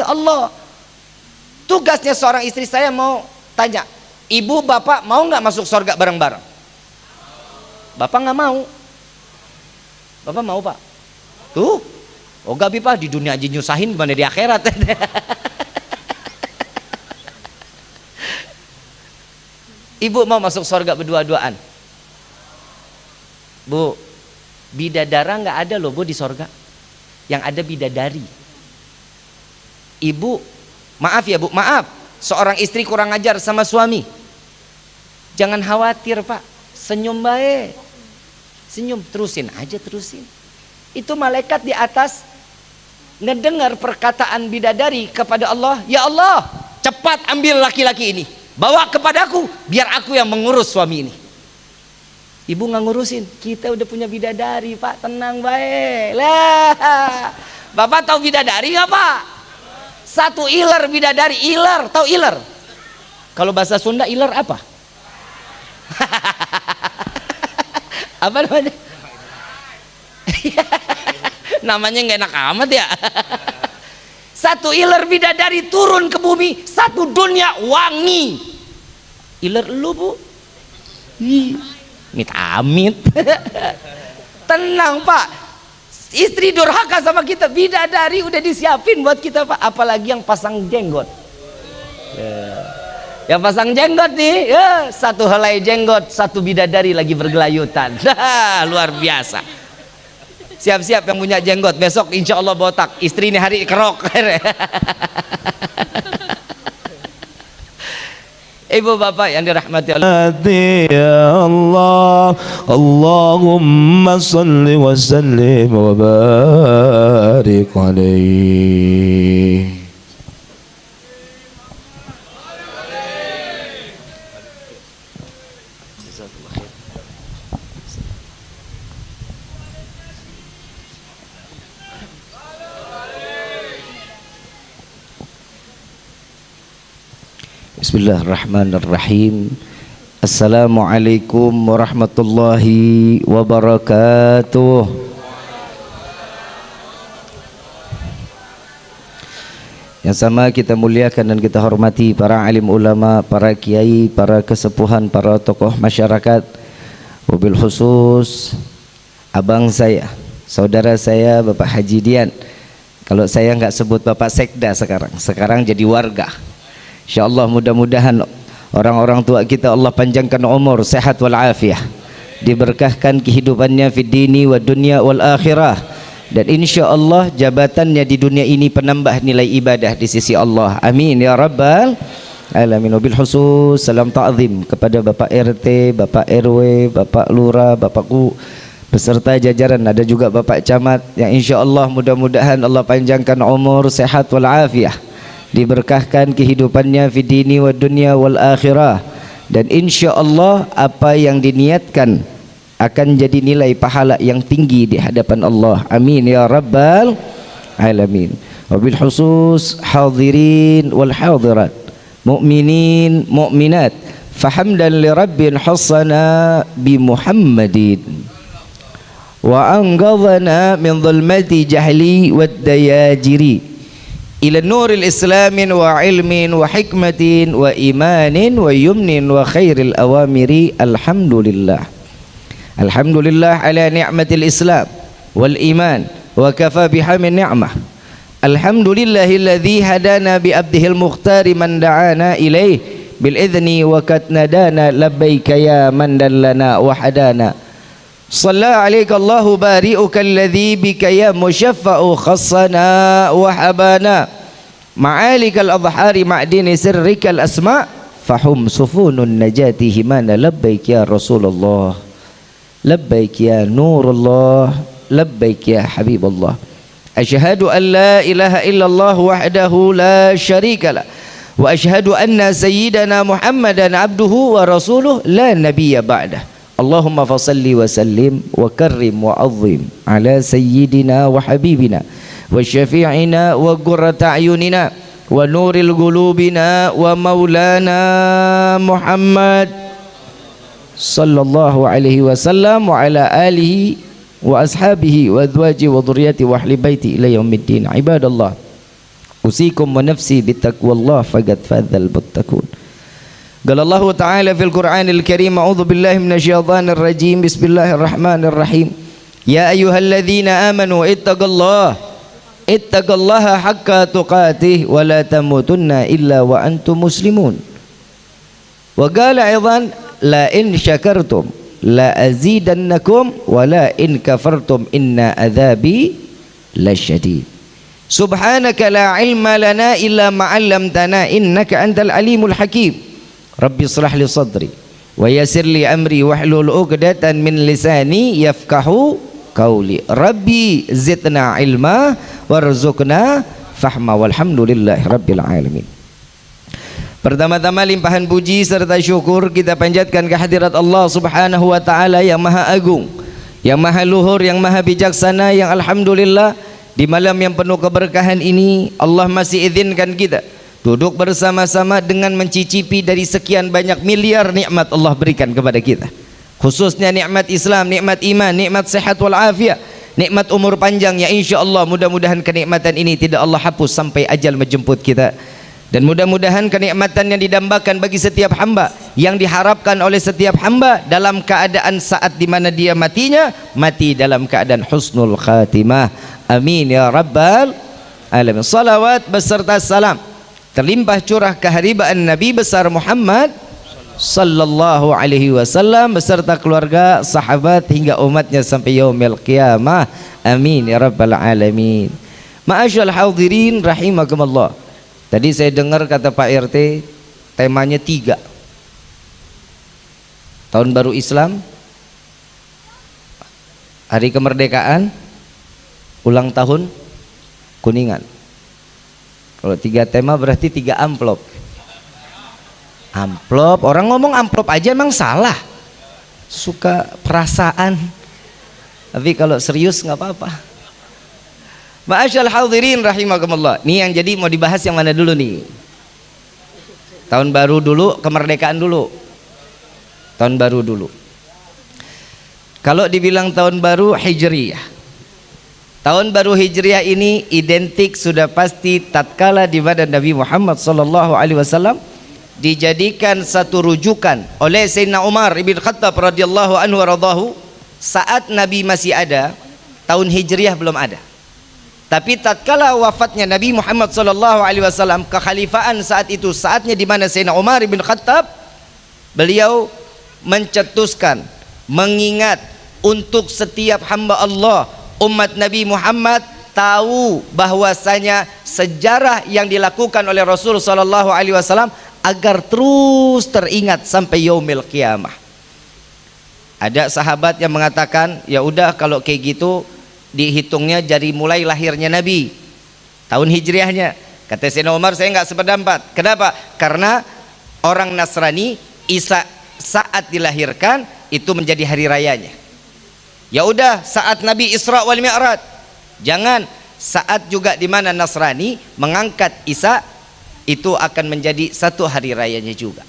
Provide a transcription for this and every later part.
Ya Allah, tugasnya seorang istri, saya mau tanya, ibu bapak mau nggak masuk surga bareng-bareng? Bapak nggak mau. Bapak mau pak? Tuh, oh gak bi pak, di dunia aja nyusahin, gimana di akhirat? Ibu mau masuk surga berdua-duaan? Bu, bidadara nggak ada loh bu di surga. Yang ada bidadari. Ibu, maaf ya bu, maaf, seorang istri kurang ajar sama suami, jangan khawatir pak, senyum baik, senyum, terusin aja, terusin. Itu malaikat di atas ngedengar perkataan bidadari kepada Allah, ya Allah, cepat ambil laki-laki ini, bawa kepadaku, biar aku yang mengurus suami ini. Ibu nggak ngurusin, kita udah punya bidadari pak, tenang baik lah. Bapak tahu bidadari nggak pak? Satu iler bidadari, iler, tahu iler? Kalau bahasa Sunda iler apa? Apa namanya? Namanya nggak enak amat ya. Satu iler bidadari turun ke bumi, satu dunia wangi. Iler lu bu? Amit amit. Tenang pak, istri durhaka sama kita, bidadari udah disiapin buat kita pak, apalagi yang pasang jenggot. Yang pasang jenggot nih, satu helai jenggot, satu bidadari lagi bergelayutan. Luar biasa. Siap-siap yang punya jenggot, besok insya Allah botak, istri ini hari kerok. Ibu bapak yang dirahmati Allah, ya Allah, Allahumma salli wa sallim wa barik alaihi. Bismillahirrahmanirrahim. Assalamualaikum warahmatullahi wabarakatuh. Yang sama kita muliakan dan kita hormati para alim ulama, para kiai, para kesepuhan, para tokoh masyarakat, wabil khusus abang saya, saudara saya Bapak Haji Dian. Kalau saya nggak sebut Bapak Sekda sekarang jadi warga. InsyaAllah mudah-mudahan orang-orang tua kita Allah panjangkan umur, sehat wal afiah, diberkahkan kehidupannya fid dini wa dunya wal akhirah, dan insyaallah jabatannya di dunia ini penambah nilai ibadah di sisi Allah. Amin ya rabbal alamin. Wabil khusus salam ta'zim kepada Bapak RT, Bapak RW, Bapak Lurah, Bapakku beserta jajaran, ada juga Bapak Camat yang insyaallah mudah-mudahan Allah panjangkan umur, sehat wal afiah, diberkahkan kehidupannya fi dini wa dunya wal akhirah, dan insyaallah apa yang diniatkan akan jadi nilai pahala yang tinggi di hadapan Allah. Amin ya rabbal alamin. Wabil khusus hadirin wal hadirat, mu'minin mu'minat, fahamdan li rabbin hassana bi Muhammadin wa anqadhana min dhulmati jahli wad dayajiri ila nuril islamin wa ilmin wa hikmatin wa imanin wa yumnin wa khairil awamiri. Alhamdulillah, alhamdulillah ala ni'matil islam wal iman wa kafa biha min ni'mah. Alhamdulillahilladzi hadana bi abdihil mukhtari man da'ana ilaih bil idzni wa katnadana labbaika ya man dallana wa hadana. Shalla alaika Allahu bari'uka alladhi bika ya musyaffa'u khassana wa habana ma'alikal adhari ma'dini sirrikal asma' fahum sufunun najati himana labbaik ya Rasulullah, labbaik ya Nurullah, labbaik ya Habibullah. Asyhadu an la ilaha illallah wahdahu la syarika lah, wa asyhadu anna sayyidana Muhammadan abduhu wa rasuluh la nabiyya ba'dah. Allahumma fasalli wa sallim wa karrim wa azim ala sayyidina wa habibina wa syafi'ina wa qurrata a'yunina wa nuril qulubina wa maulana Muhammad sallallahu alaihi wasallam wa ala alihi wa ashabihi wa azwaji wa dhurriyyati wa ahli baiti ila yaumiddin. Ibadallah, Usikum wa nafsi bittaqwallah faqad fadzal muttaqun. Qala Allah Ta'ala fil Qur'anil Karim, a'udzu billahi minasyaitonir rajim. Bismillahirrahmanirrahim. Ya ayyuhalladzina amanu ittaqullaha haqqa tuqatih wa la tamutunna illa wa antum muslimun. Wa qala aidan la in syakartum la azidannakum wa la in kafartum inna adzabi lasyadid. Subhanaka la ilma lana illa ma 'allamtana innaka antal alimul hakim. Rabbi shrah li sadri wa yassir li amri wahlul 'uqdatan min lisani yafqahu qawli. Rabbi zidna ilma warzuqna fahma walhamdulillahi rabbil alamin. Pertama-tama limpahan puji serta syukur kita panjatkan kehadirat Allah Subhanahu wa taala yang Maha Agung, yang Maha Luhur, yang Maha Bijaksana, yang alhamdulillah di malam yang penuh keberkahan ini Allah masih izinkan kita duduk bersama-sama dengan mencicipi dari sekian banyak miliar nikmat Allah berikan kepada kita, khususnya nikmat Islam, nikmat iman, nikmat sehat wal afiat, nikmat umur panjang yang insyaallah mudah-mudahan kenikmatan ini tidak Allah hapus sampai ajal menjemput kita. Dan mudah-mudahan kenikmatan yang didambakan bagi setiap hamba, yang diharapkan oleh setiap hamba dalam keadaan saat di mana dia matinya, mati dalam keadaan husnul khatimah. Amin ya rabbal alamin. Salawat beserta salam terlimpah curah keharibaan Nabi besar Muhammad sallallahu alaihi wasallam beserta keluarga, sahabat hingga umatnya sampai yaumil qiyamah. Amin ya rabbal alamin. Ma'asyal hadirin rahimakumullah. Tadi saya dengar kata Pak RT temanya 3. Tahun baru Islam, hari kemerdekaan, ulang tahun Kuningan. Kalau 3 tema berarti 3 amplop. Amplop, orang ngomong amplop aja emang salah. Suka perasaan. Tapi kalau serius nggak apa-apa. Ma'asyal hadirin rahimakumullah. Nih yang jadi mau dibahas yang mana dulu nih? Tahun baru dulu, kemerdekaan dulu. Tahun baru dulu. Kalau dibilang tahun baru Hijriyah, tahun baru Hijriyah ini identik sudah pasti tatkala di mana Nabi Muhammad sallallahu alaihi wasallam dijadikan satu rujukan oleh Sayyidina Umar ibn Khattab radhiyallahu anhu radhahu. Saat Nabi masih ada, tahun Hijriyah belum ada. Tapi tatkala wafatnya Nabi Muhammad sallallahu alaihi wasallam, kekhalifaan saat itu saatnya di mana Sayyidina Umar bin Khattab, beliau mencetuskan, mengingat untuk setiap hamba Allah, umat Nabi Muhammad tahu bahwasanya sejarah yang dilakukan oleh Rasul sallallahu alaihi wasallam agar terus teringat sampai yaumil qiyamah. Ada sahabat yang mengatakan, ya udah kalau kayak gitu dihitungnya dari mulai lahirnya Nabi, tahun hijriahnya. Kata Sayyidina Umar, saya nggak sependapat. Kenapa? Karena orang Nasrani Isa saat dilahirkan itu menjadi hari rayanya. Ya udah saat Nabi Isra wal Mi'raj. Jangan saat juga di mana Nasrani mengangkat Isa itu akan menjadi satu hari rayanya juga.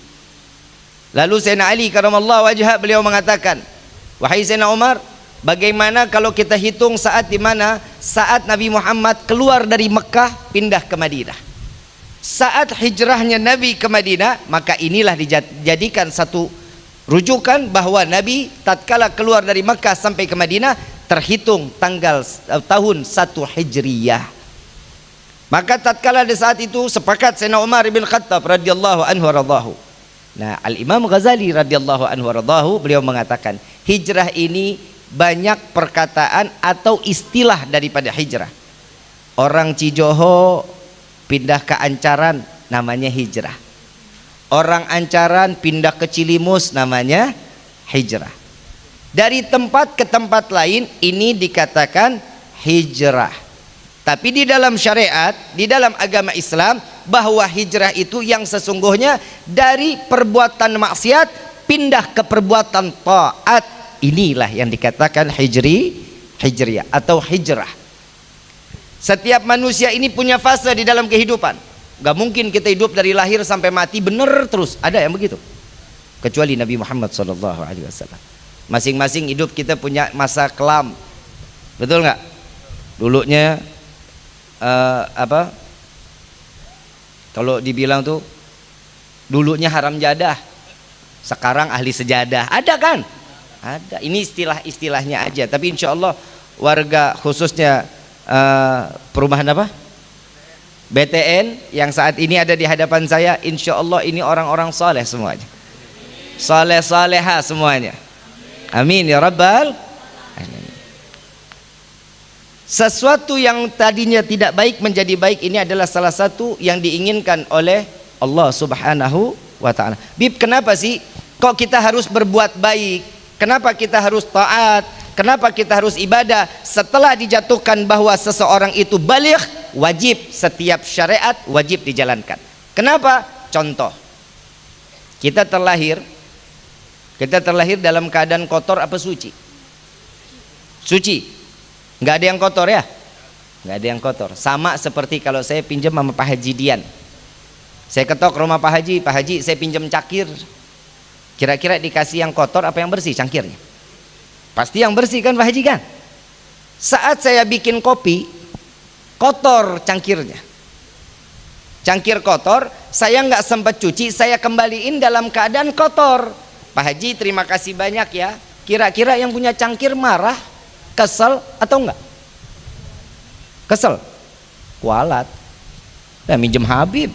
Lalu Sayyidina Ali karamallahu wajhah beliau mengatakan, wahai Sayyidina Umar, bagaimana kalau kita hitung saat di mana saat Nabi Muhammad keluar dari Mekah pindah ke Madinah, saat hijrahnya Nabi ke Madinah, maka inilah dijadikan satu rujukan bahwa Nabi tatkala keluar dari Mekah sampai ke Madinah terhitung tanggal tahun 1 Hijriyah. Maka tatkala di saat itu sepakat Sayyidina Umar bin Khattab radhiyallahu anhu radhahu. Nah, Al-Imam Ghazali radhiyallahu anhu radhahu beliau mengatakan hijrah ini banyak perkataan atau istilah daripada hijrah. Orang Cijoho pindah ke Ancaran namanya hijrah. Orang Ancaran pindah ke Cilimus namanya hijrah. Dari tempat ke tempat lain ini dikatakan hijrah. Tapi di dalam syariat, di dalam agama Islam, bahwa hijrah itu yang sesungguhnya dari perbuatan maksiat pindah ke perbuatan taat. Inilah yang dikatakan hijriyah atau hijrah. Setiap manusia ini punya fase di dalam kehidupan. Gak mungkin kita hidup dari lahir sampai mati bener terus. Ada yang begitu? Kecuali Nabi Muhammad SAW. Masing-masing hidup kita punya masa kelam. Betul nggak? Dulunya Kalau dibilang tuh dulunya haram jadah, sekarang ahli sejadah, ada kan? Ada. Ini istilah-istilahnya aja. Tapi insya Allah warga khususnya perumahan apa? BTN yang saat ini ada di hadapan saya, insya Allah ini orang-orang soleh semuanya, soleh-soleha semuanya. Amin ya Rabbal alamin. Sesuatu yang tadinya tidak baik menjadi baik, ini adalah salah satu yang diinginkan oleh Allah Subhanahu wa ta'ala. Bib, kenapa sih kok kita harus berbuat baik? Kenapa kita harus taat? Kenapa kita harus ibadah? Setelah dijatuhkan bahwa seseorang itu baligh, wajib setiap syariat wajib dijalankan. Kenapa? Contoh, kita terlahir dalam keadaan kotor apa suci? Suci. Nggak ada yang kotor ya? Nggak ada yang kotor. Sama seperti kalau saya pinjam sama Pak Haji Dian, saya ketok rumah Pak Haji, saya pinjam cangkir, kira-kira dikasih yang kotor apa yang bersih cangkirnya? Pasti yang bersih kan Pak Haji kan? Saat saya bikin kopi, kotor cangkirnya, cangkir kotor, saya nggak sempat cuci, saya kembaliin dalam keadaan kotor. Pak Haji terima kasih banyak ya. Kira-kira yang punya cangkir marah, kesel atau enggak? Kesel, kualat, minjem Habib.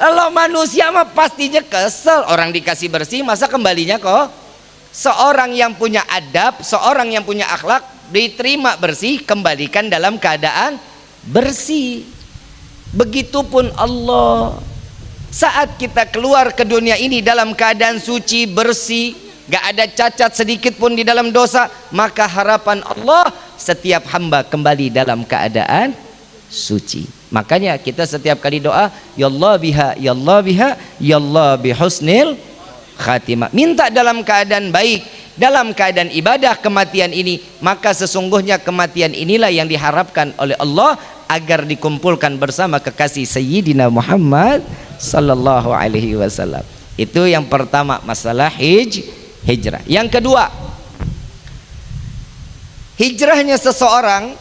Kalau manusia mah pastinya kesel. Orang dikasih bersih masa kembalinya kok. Seorang yang punya adab, seorang yang punya akhlak, diterima bersih, kembalikan dalam keadaan bersih. Begitupun Allah. Saat kita keluar ke dunia ini dalam keadaan suci, bersih, gak ada cacat sedikit pun di dalam dosa, maka harapan Allah setiap hamba kembali dalam keadaan suci. Makanya kita setiap kali doa, ya Allah biha, ya Allah biha, ya Allah bihusnil khatimah. Minta dalam keadaan baik, dalam keadaan ibadah kematian ini, maka sesungguhnya kematian inilah yang diharapkan oleh Allah agar dikumpulkan bersama kekasih Sayyidina Muhammad sallallahu alaihi wasallam. Itu yang pertama, masalah hijrah. Yang kedua, hijrahnya seseorang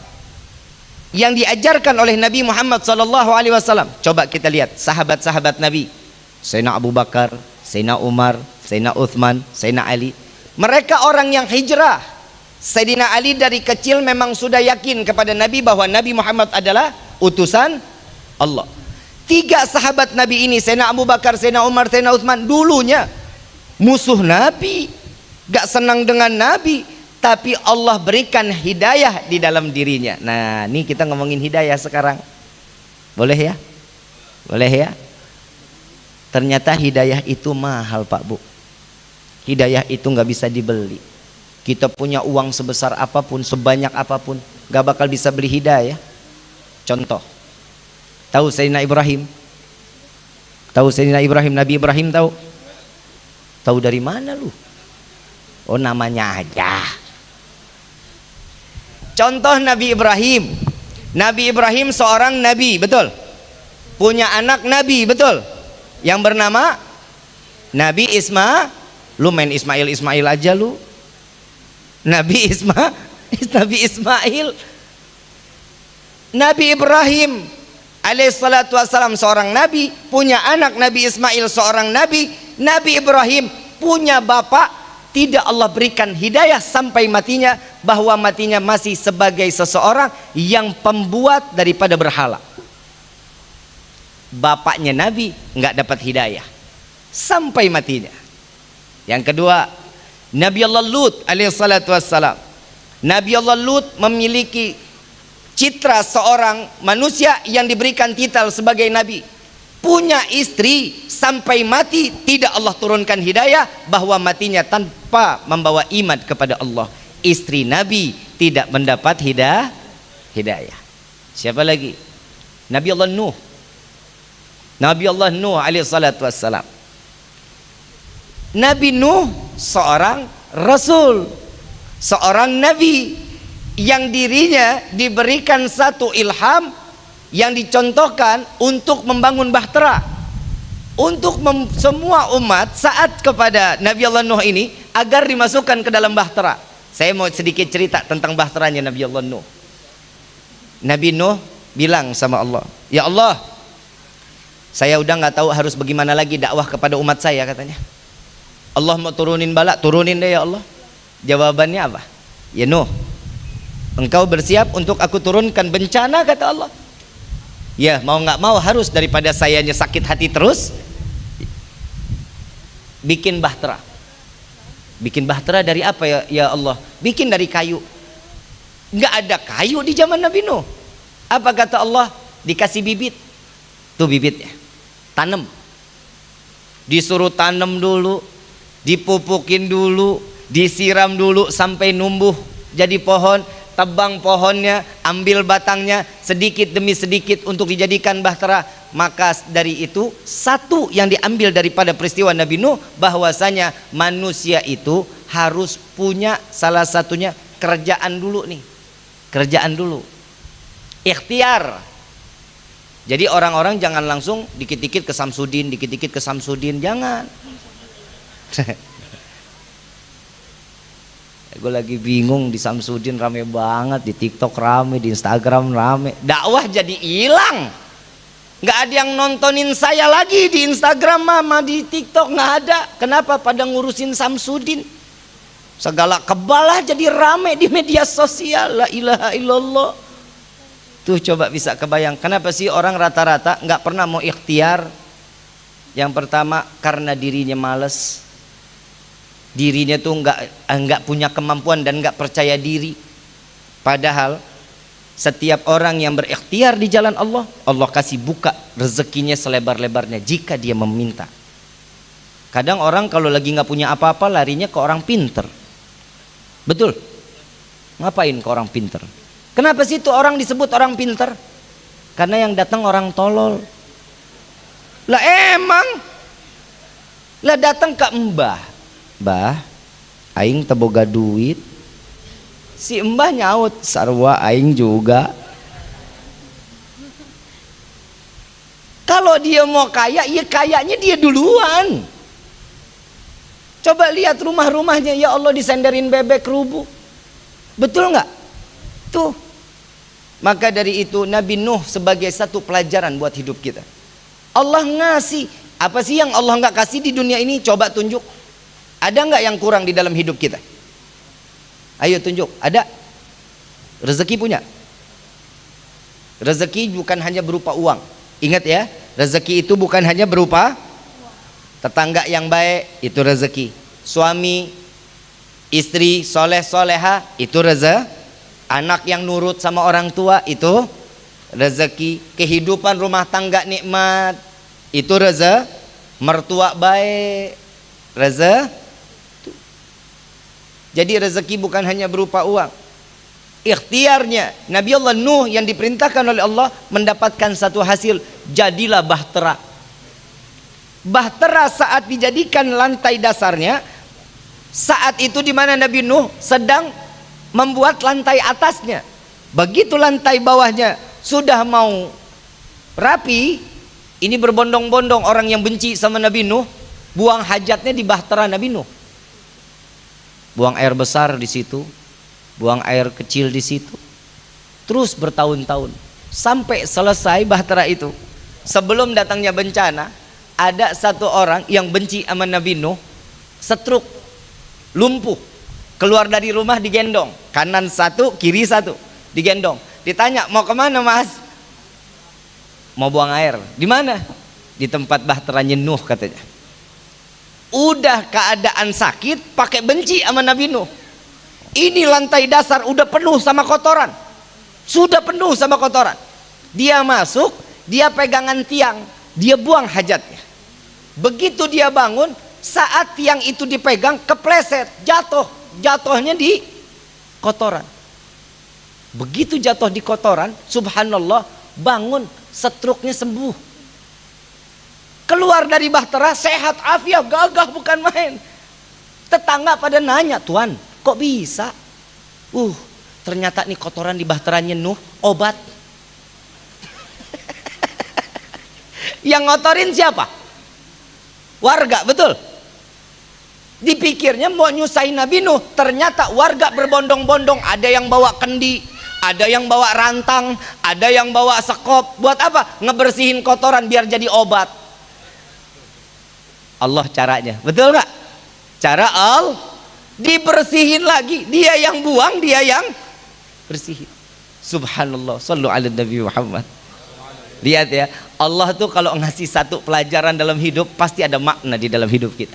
yang diajarkan oleh Nabi Muhammad sallallahu alaihi wasallam. Coba kita lihat sahabat-sahabat Nabi, Sayyidina Abu Bakar, Sayyidina Umar, Sayyidina Uthman, Sayyidina Ali. Mereka orang yang hijrah. Sayyidina Ali dari kecil memang sudah yakin kepada Nabi bahwa Nabi Muhammad adalah utusan Allah. 3 sahabat Nabi ini, Sayyidina Abu Bakar, Sayyidina Umar, Sayyidina Uthman, dulunya musuh Nabi, gak senang dengan Nabi, tapi Allah berikan hidayah di dalam dirinya. Nah, ini kita ngomongin hidayah sekarang. Boleh ya? Boleh ya? Ternyata hidayah itu mahal Pak Bu. Hidayah itu gak bisa dibeli. Kita punya uang sebesar apapun, sebanyak apapun, gak bakal bisa beli hidayah. Contoh, tahu Sayyidina Ibrahim? Tahu Sayyidina Ibrahim, Nabi Ibrahim tahu? Tahu dari mana lu? Oh, namanya aja. Contoh Nabi Ibrahim. Nabi Ibrahim seorang nabi, betul? Punya anak nabi, betul? Yang bernama Nabi Ismail. Lu main Ismail aja lu. Nabi Ismail. Nabi Ibrahim alaihissalatu wassalam seorang nabi, punya anak Nabi Ismail seorang nabi. Nabi Ibrahim punya bapak, tidak Allah berikan hidayah sampai matinya, bahwa matinya masih sebagai seseorang yang pembuat daripada berhala. Bapaknya Nabi nggak dapat hidayah sampai matinya. Yang kedua, Nabi Allah Lut alaihissalatu wassalam. Nabi Allah Lut memiliki citra seorang manusia yang diberikan titel sebagai nabi. Punya istri sampai mati tidak Allah turunkan hidayah, bahwa matinya tanpa membawa iman kepada Allah. Istri Nabi tidak mendapat hidayah. Siapa lagi? Nabi Allah Nuh. Nabi Allah Nuh alaihissalatu wassalam. Nabi Nuh seorang rasul, seorang nabi yang dirinya diberikan satu ilham yang dicontohkan untuk membangun bahtera untuk semua umat saat kepada Nabi Allah Nuh ini agar dimasukkan ke dalam bahtera. Saya mau sedikit cerita tentang bahteranya Nabi Allah Nuh. Nabi Nuh bilang sama Allah, ya Allah, Saya udah nggak tahu harus bagaimana lagi dakwah kepada umat saya, katanya. Allah mau turunin bala, turunin deh ya Allah. Jawabannya apa? Ya Nuh, engkau bersiap untuk aku turunkan bencana, kata Allah. Ya mau nggak mau harus, daripada sayanya sakit hati terus, bikin bahtera. Bikin bahtera dari apa ya Allah? Bikin dari kayu. Nggak ada kayu di zaman Nabi Nuh. Apa kata Allah? Dikasih bibit. Tuh bibitnya, tanam. Disuruh tanam dulu, dipupukin dulu, disiram dulu sampai numbuh jadi pohon. Tebang pohonnya, ambil batangnya sedikit demi sedikit untuk dijadikan bahtera. Maka dari itu satu yang diambil daripada peristiwa Nabi Nuh, bahwasanya manusia itu harus punya salah satunya kerjaan dulu nih. Kerjaan dulu, ikhtiar. Jadi orang-orang jangan langsung dikit-dikit ke Samsudin, dikit-dikit ke Samsudin, jangan. Gue lagi bingung, di Samsudin rame banget, di TikTok rame, di Instagram rame. Dakwah jadi hilang. Nggak ada yang nontonin saya lagi di Instagram, mama di TikTok nggak ada. Kenapa? Pada ngurusin Samsudin. Segala kebalah jadi rame di media sosial. La ilaha illallah. Tuh coba bisa kebayang, kenapa sih orang rata-rata nggak pernah mau ikhtiar? Yang pertama karena dirinya males, dirinya tuh nggak punya kemampuan dan nggak percaya diri. Padahal setiap orang yang berikhtiar di jalan Allah, Allah kasih buka rezekinya selebar-lebarnya jika dia meminta. Kadang orang kalau lagi nggak punya apa-apa larinya ke orang pinter. Betul? Ngapain ke orang pinter? Kenapa sih itu orang disebut orang pinter? Karena yang datang orang tolol. Lah emang, lah datang ke mbah, mbah, aing teboga duit. Si mbah nyaut, sarwa aing juga. Kalau dia mau kaya, ya kayanya dia duluan. Coba lihat rumah-rumahnya, ya Allah disenderin bebek rubuh. Betul nggak? Tuh. Maka dari itu Nabi Nuh sebagai satu pelajaran buat hidup kita. Allah ngasih, apa sih yang Allah nggak kasih di dunia ini? Coba tunjuk. Ada nggak yang kurang di dalam hidup kita? Ayo tunjuk. Ada? Rezeki punya? Rezeki bukan hanya berupa uang. Ingat ya, rezeki itu bukan hanya berupa tetangga yang baik, itu rezeki. Suami, istri soleh soleha, itu rezeki. Anak yang nurut sama orang tua, itu rezeki. Kehidupan rumah tangga nikmat, itu rezeki. Mertua baik, rezeki. Jadi rezeki bukan hanya berupa uang. Ikhtiarnya Nabi Allah Nuh yang diperintahkan oleh Allah mendapatkan satu hasil, jadilah bahtera. Bahtera saat dijadikan lantai dasarnya, saat itu di mana Nabi Nuh sedang membuat lantai atasnya. Begitu lantai bawahnya sudah mau rapi, ini berbondong-bondong orang yang benci sama Nabi Nuh, buang hajatnya di bahtera Nabi Nuh. Buang air besar di situ, buang air kecil di situ. Terus bertahun-tahun sampai selesai bahtera itu. Sebelum datangnya bencana, ada satu orang yang benci sama Nabi Nuh, stroke, lumpuh, keluar dari rumah digendong, kanan satu, kiri satu, digendong. Ditanya, mau kemana mas? Mau buang air. Di mana? Di tempat bahteranya Nuh katanya. Udah keadaan sakit, pakai benci sama Nabi Nuh. Ini lantai dasar udah penuh sama kotoran, sudah penuh sama kotoran. Dia masuk, dia pegangan tiang, dia buang hajatnya. Begitu dia bangun, saat tiang itu dipegang, kepleset, jatuhnya di kotoran. Begitu jatuh di kotoran, subhanallah, bangun, stroke-nya sembuh. Keluar dari bahtera, sehat, afiat, gagah bukan main. Tetangga pada nanya, Tuan, kok bisa? Ternyata nih kotoran di bahteranya Nuh, obat. Yang ngotorin siapa? Warga, betul? Dipikirnya mau nyusahin Nabi Nuh, ternyata warga berbondong-bondong, ada yang bawa kendi, ada yang bawa rantang, ada yang bawa sekop. Buat apa? Ngebersihin kotoran biar jadi obat. Allah caranya, betul nggak? Cara dibersihin lagi. Dia yang buang, dia yang bersihin. Subhanallah, sallu ala Nabi Muhammad. Lihat ya, Allah tuh kalau ngasih satu pelajaran dalam hidup pasti ada makna di dalam hidup kita.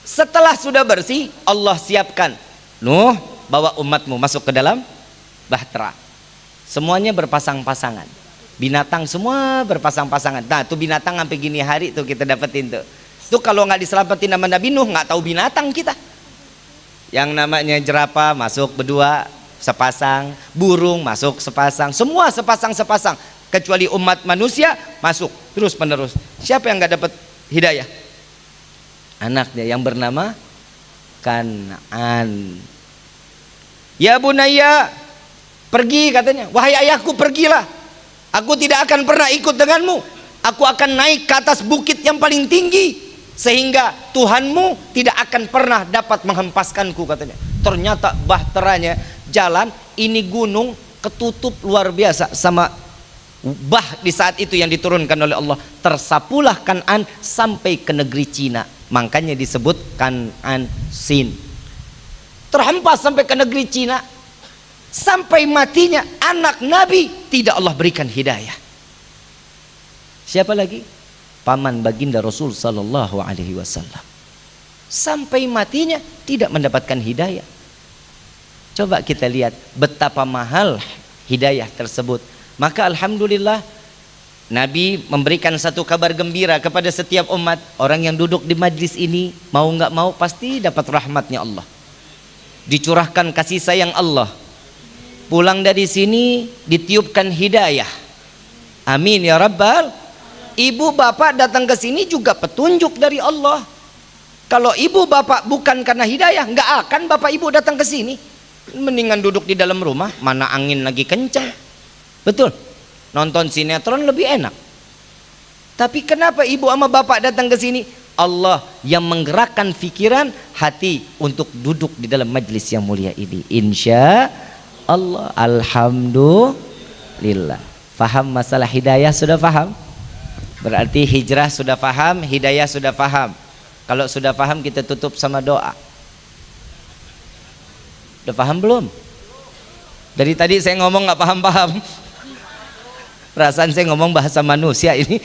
Setelah sudah bersih, Allah siapkan, Nuh, bawa umatmu masuk ke dalam bahtera. Semuanya berpasang-pasangan. Binatang semua berpasang-pasangan. Nah, tuh binatang sampai gini hari tuh kita dapetin tuh. Tuh kalau nggak diselamatin sama Nabi Nuh, nggak tahu binatang kita. Yang namanya jerapah masuk berdua sepasang, burung masuk sepasang, semua sepasang-sepasang, kecuali umat manusia masuk terus menerus. Siapa yang nggak dapat hidayah? Anaknya yang bernama Kan'an. Ya bunayya, pergi katanya. Wahai ayahku, pergilah. Aku tidak akan pernah ikut denganmu. Aku akan naik ke atas bukit yang paling tinggi, sehingga Tuhanmu tidak akan pernah dapat menghempaskanku katanya. Ternyata bahteranya jalan, ini gunung ketutup luar biasa sama bah di saat itu yang diturunkan oleh Allah. Tersapulah Kan'an sampai ke negeri Cina. Makanya disebut Kan'an Sin. Terhempas sampai ke negeri Cina. Sampai matinya anak Nabi tidak Allah berikan hidayah. Siapa lagi? Paman baginda Rasul sallallahu alaihi wasallam. Sampai matinya tidak mendapatkan hidayah. Coba kita lihat betapa mahal hidayah tersebut. Maka alhamdulillah Nabi memberikan satu kabar gembira kepada setiap umat. Orang yang duduk di majlis ini mau nggak mau pasti dapat rahmatnya Allah. Dicurahkan kasih sayang Allah. Pulang dari sini ditiupkan hidayah. Amin ya rabbal. Ibu bapak datang ke sini juga petunjuk dari Allah. Kalau ibu bapak bukan karena hidayah, nggak akan bapak ibu datang ke sini. Mendingan duduk di dalam rumah, mana angin lagi kencang. Betul. Nonton sinetron lebih enak. Tapi kenapa ibu sama bapak datang ke sini? Allah yang menggerakkan pikiran hati untuk duduk di dalam majlis yang mulia ini. Insya Allah, alhamdulillah. Faham masalah hidayah, sudah faham? Berarti hijrah sudah faham, hidayah sudah faham. Kalau sudah faham kita tutup sama doa. Udah faham belum? Dari tadi saya ngomong nggak paham-paham. Perasaan saya ngomong bahasa manusia ini.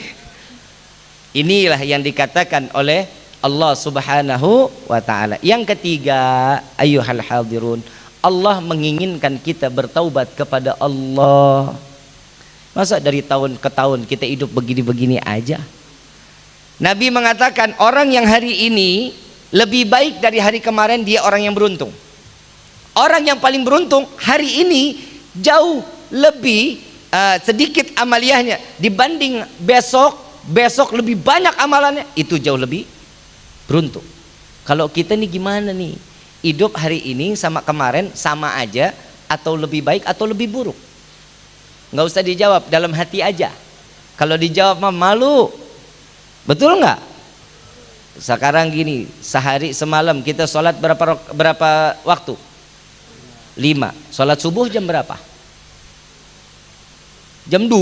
Inilah yang dikatakan oleh Allah Subhanahu wa taala. Yang ketiga, ayyuhal hadirun, Allah menginginkan kita bertaubat kepada Allah. Masa dari tahun ke tahun kita hidup begini-begini aja? Nabi mengatakan orang yang hari ini lebih baik dari hari kemarin, dia orang yang beruntung. Orang yang paling beruntung hari ini jauh lebih sedikit amaliyahnya dibanding besok lebih banyak amalannya, itu jauh lebih beruntung. Kalau kita nih gimana nih? Hidup hari ini sama kemarin sama aja, atau lebih baik atau lebih buruk? Nggak usah dijawab, dalam hati aja. Kalau dijawab mah malu. Betul nggak? Sekarang gini, sehari semalam kita sholat berapa waktu? 5. Sholat subuh jam berapa? Jam 2.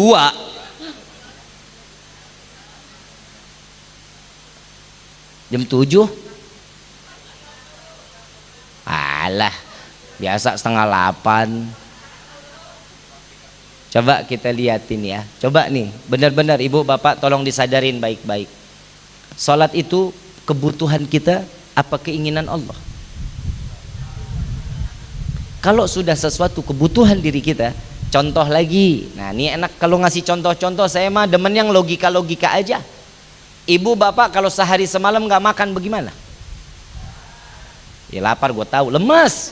Jam 7. Alah, biasa 7:30. Coba kita lihatin ya. Coba nih, benar-benar ibu bapak tolong disadarin baik-baik. Salat itu kebutuhan kita apa keinginan Allah? Kalau sudah sesuatu kebutuhan diri kita, contoh lagi. Nah, ini enak kalau ngasih contoh-contoh, saya mah demen yang logika-logika aja. Ibu bapak kalau sehari semalam nggak makan bagaimana? Ya lapar, gue tahu, lemes.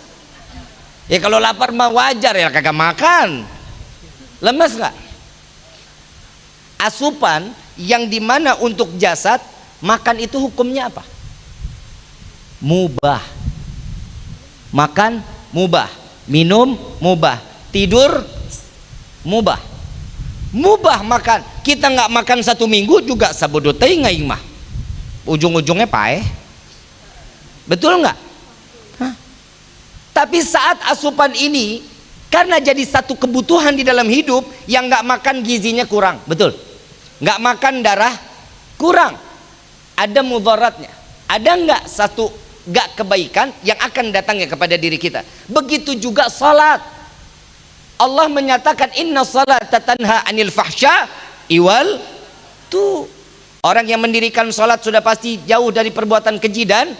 Ya kalau lapar mah wajar ya, kagak makan. Lemes nggak? Asupan yang dimana untuk jasad, makan itu hukumnya apa? Mubah. Makan mubah, minum mubah, tidur mubah. Mubah makan. Kita nggak makan 1 minggu juga sabodotei ngaing mah. Ujung-ujungnya paeh. Betul nggak? Tapi saat asupan ini Karena jadi satu kebutuhan di dalam hidup, yang nggak makan gizinya kurang, betul? Nggak makan darah kurang, ada mudaratnya. Ada nggak satu nggak kebaikan yang akan datangnya kepada diri kita? Begitu juga salat. Allah menyatakan inna salata tanha anil fahsya iwal tu. Orang yang mendirikan salat sudah pasti jauh dari perbuatan keji. Dan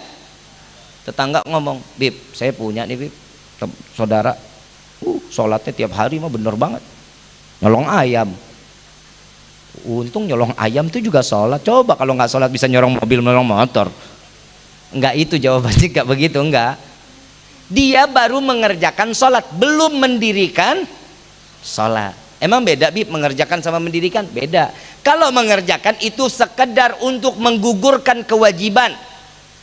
tetangga ngomong, Bib, saya punya nih Bib, saudara, sholatnya tiap hari mah bener banget, nyolong ayam. Untung nyolong ayam itu juga sholat. Coba kalau nggak sholat bisa nyolong mobil, nyolong motor. Enggak, itu jawabannya enggak begitu, enggak. Dia baru mengerjakan sholat, belum mendirikan sholat. Emang beda Bib, mengerjakan sama mendirikan? Beda. Kalau mengerjakan itu sekedar untuk menggugurkan kewajiban,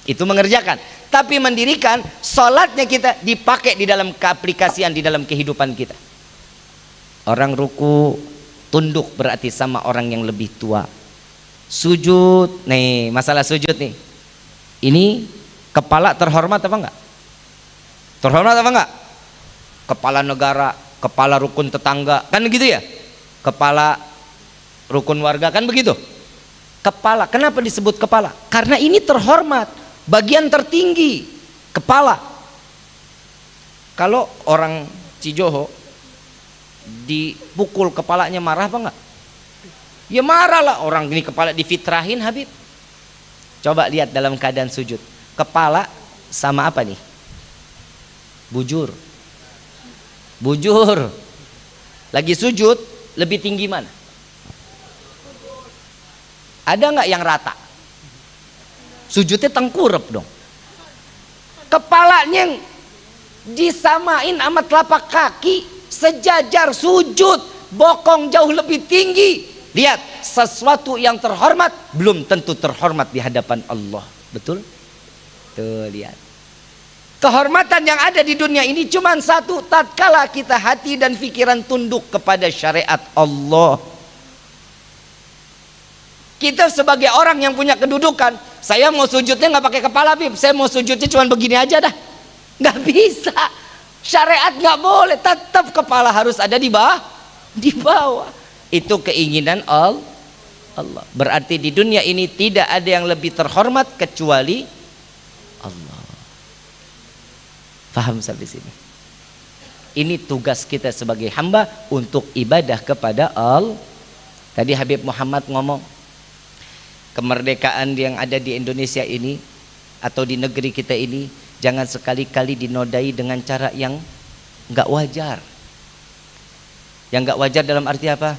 itu mengerjakan. Tapi mendirikan, sholatnya kita dipakai di dalam keaplikasian di dalam kehidupan kita. Orang ruku tunduk berarti sama orang yang lebih tua. Sujud, nih masalah sujud nih. Ini kepala terhormat apa enggak? Terhormat apa enggak? Kepala negara, kepala rukun tetangga, kan begitu ya? Kepala rukun warga, kan begitu? Kepala, kenapa disebut kepala? Karena ini terhormat. Bagian tertinggi kepala. Kalau orang Cijoho dipukul kepalanya marah apa enggak? Ya marah lah, orang ini kepala difitrahin Habib. Coba lihat dalam keadaan sujud, kepala sama apa nih? Bujur. Bujur. Lagi sujud lebih tinggi mana? Ada nggak yang rata? Sujudnya tengkurap dong. Kepalanya yang disamain sama telapak kaki, sejajar sujud, bokong jauh lebih tinggi. Lihat, sesuatu yang terhormat belum tentu terhormat di hadapan Allah. Betul? Tuh lihat. Kehormatan yang ada di dunia ini cuma satu, tatkala kita hati dan pikiran tunduk kepada syariat Allah. Kita sebagai orang yang punya kedudukan, saya mau sujudnya nggak pakai kepala Bib, saya mau sujudnya cuma begini aja dah. Nggak bisa. Syariat nggak boleh, tetap kepala harus ada di bawah. Di bawah. Itu keinginan Allah. Berarti di dunia ini tidak ada yang lebih terhormat kecuali Allah. Faham sampai sini? Ini tugas kita sebagai hamba untuk ibadah kepada Allah. Tadi Habib Muhammad ngomong, kemerdekaan yang ada di Indonesia ini atau di negeri kita ini jangan sekali-kali dinodai dengan cara yang nggak wajar. Yang nggak wajar dalam arti apa?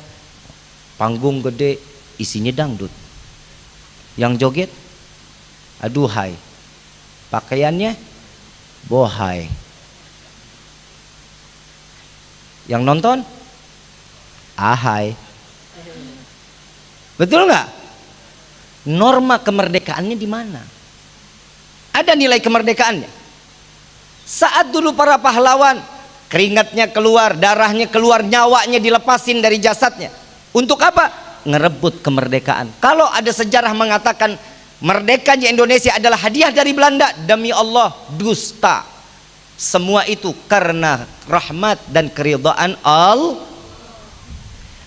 Panggung gede isinya dangdut, yang joget aduhai, pakaiannya bohai, yang nonton ahai. Betul nggak? Norma kemerdekaannya di mana? Ada nilai kemerdekaannya. Saat dulu para pahlawan keringatnya keluar, darahnya keluar, nyawanya dilepasin dari jasadnya. Untuk apa? Ngerebut kemerdekaan. Kalau ada sejarah mengatakan merdekanya Indonesia adalah hadiah dari Belanda, demi Allah dusta. Semua itu karena rahmat dan keridhaan Allah.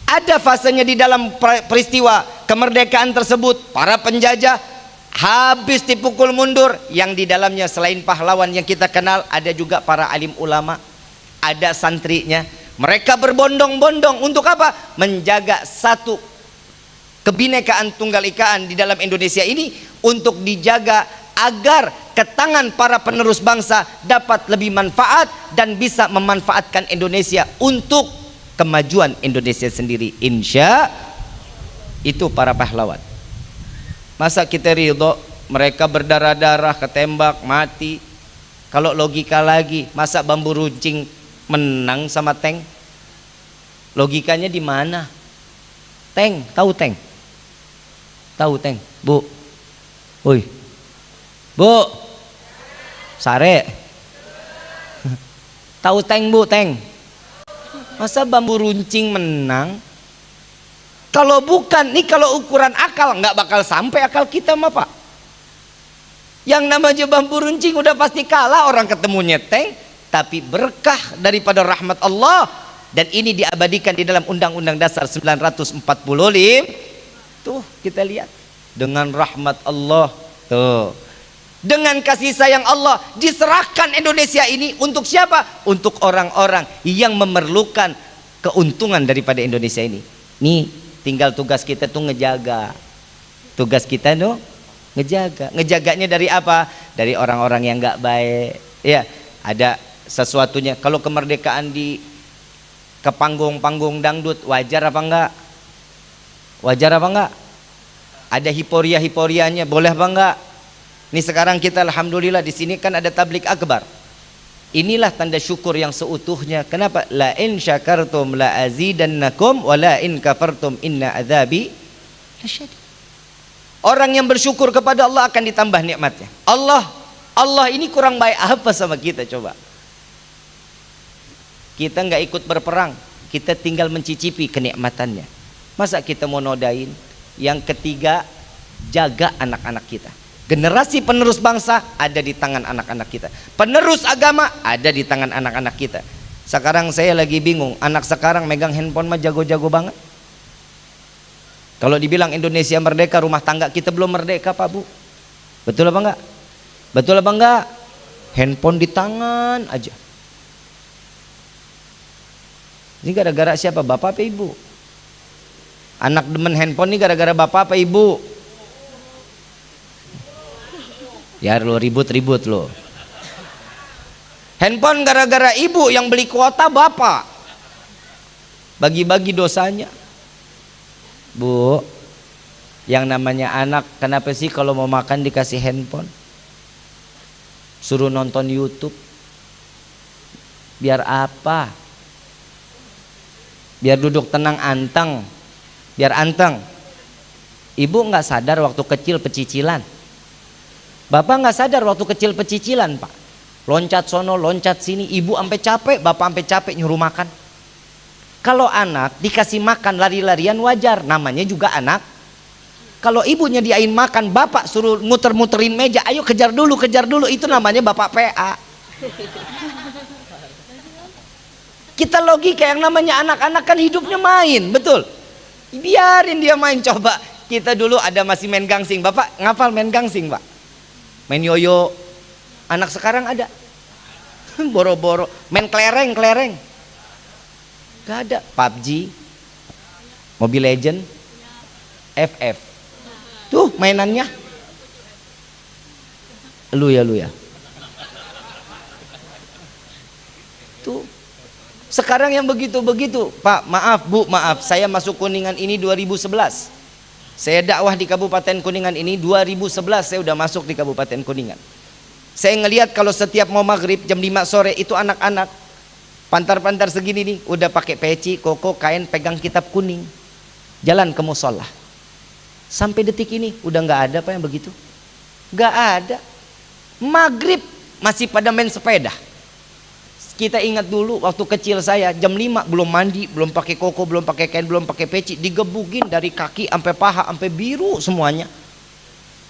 Ada fasenya di dalam peristiwa kemerdekaan tersebut, para penjajah habis dipukul mundur. Yang di dalamnya selain pahlawan yang kita kenal, ada juga para alim ulama, ada santrinya. Mereka berbondong-bondong untuk apa? Menjaga satu kebinekaan tunggal ikaan di dalam Indonesia ini, untuk dijaga agar ke tangan para penerus bangsa dapat lebih manfaat dan bisa memanfaatkan Indonesia untuk kemajuan Indonesia sendiri. Insya itu para pahlawan. Masa kita ridho mereka berdarah-darah, ketembak, mati? Kalau logika lagi, masa bambu runcing menang sama tank? Logikanya di mana? Tank, tahu tank? Tahu tank, Bu? Woi, Bu, sare. Tahu tank Bu, tank? Masa bambu runcing menang? Kalau bukan, nih kalau ukuran akal nggak bakal sampai akal kita mah Pak. Yang namanya bambu runcing udah pasti kalah, orang ketemunya tank. tapi berkah daripada rahmat Allah, dan ini diabadikan di dalam Undang-Undang Dasar 1945. Tuh kita lihat, dengan rahmat Allah, tuh, dengan kasih sayang Allah diserahkan Indonesia ini untuk siapa? Untuk orang-orang yang memerlukan keuntungan daripada Indonesia ini. Nih tinggal tugas kita tuh ngejaga. Tugas kita tuh ngejaga. Ngejaganya dari apa? Dari orang-orang yang nggak baik. Ya, ada sesuatunya. Kalau kemerdekaan ke panggung-panggung dangdut, wajar apa enggak? Wajar apa enggak? Ada hiporia-hiporianya, boleh apa enggak? Ini sekarang kita alhamdulillah di sini kan ada tablik akbar. Inilah tanda syukur yang seutuhnya. Kenapa? La in syakartum la azidannakum wa la in kafartum inna adzabi lasyadid. Orang yang bersyukur kepada Allah akan ditambah nikmatnya. Allah ini kurang baik apa sama kita coba? Kita nggak ikut berperang, kita tinggal mencicipi kenikmatannya. Masa kita mau nodain? Yang ketiga, jaga anak-anak kita. Generasi penerus bangsa ada di tangan anak-anak kita. Penerus agama ada di tangan anak-anak kita. Sekarang saya lagi bingung, anak sekarang megang handphone mah jago-jago banget. Kalau dibilang Indonesia merdeka, rumah tangga kita belum merdeka Pak Bu. Betul apa enggak? Betul apa enggak? Handphone di tangan aja. Ini gara-gara siapa? Bapak apa ibu? Anak demen handphone ini gara-gara bapak apa ibu? Ya lo ribut-ribut lo. Handphone gara-gara ibu, yang beli kuota bapak. Bagi-bagi dosanya. Bu, yang namanya anak, kenapa sih kalau mau makan dikasih handphone? Suruh nonton YouTube. Biar apa? Biar duduk tenang anteng. Biar anteng. Ibu nggak sadar waktu kecil pecicilan. Bapak nggak sadar waktu kecil pecicilan Pak. Loncat sono, loncat sini, ibu sampai capek, bapak sampai capek nyuruh makan. Kalau anak dikasih makan lari-larian wajar, namanya juga anak. Kalau ibu nyediain makan, bapak suruh muter-muterin meja, ayo kejar dulu, itu namanya bapak PA. Kita logika, yang namanya anak-anak kan hidupnya main, betul. Biarin dia main, coba. Kita dulu ada masih main gangsing, bapak ngapal main gangsing Pak? Main yoyo. Anak sekarang ada boro-boro main kelereng gak ada. PUBG, Mobile Legend, FF, tuh mainannya. Lu ya tuh sekarang yang begitu-begitu. Pak maaf Bu, maaf, saya masuk Kuningan ini 2011. Saya dakwah di Kabupaten Kuningan ini 2011, saya udah masuk di Kabupaten Kuningan. Saya ngelihat kalau setiap mau maghrib jam 5 sore itu anak-anak pantar-pantar segini nih udah pakai peci, koko, kain, pegang kitab kuning, jalan ke musola. Sampai detik ini udah nggak ada Pak yang begitu, nggak ada. Maghrib masih pada main sepeda. Kita ingat dulu waktu kecil saya jam 5 belum mandi, belum pakai koko, belum pakai kain, belum pakai peci, digebukin dari kaki sampai paha sampai biru semuanya.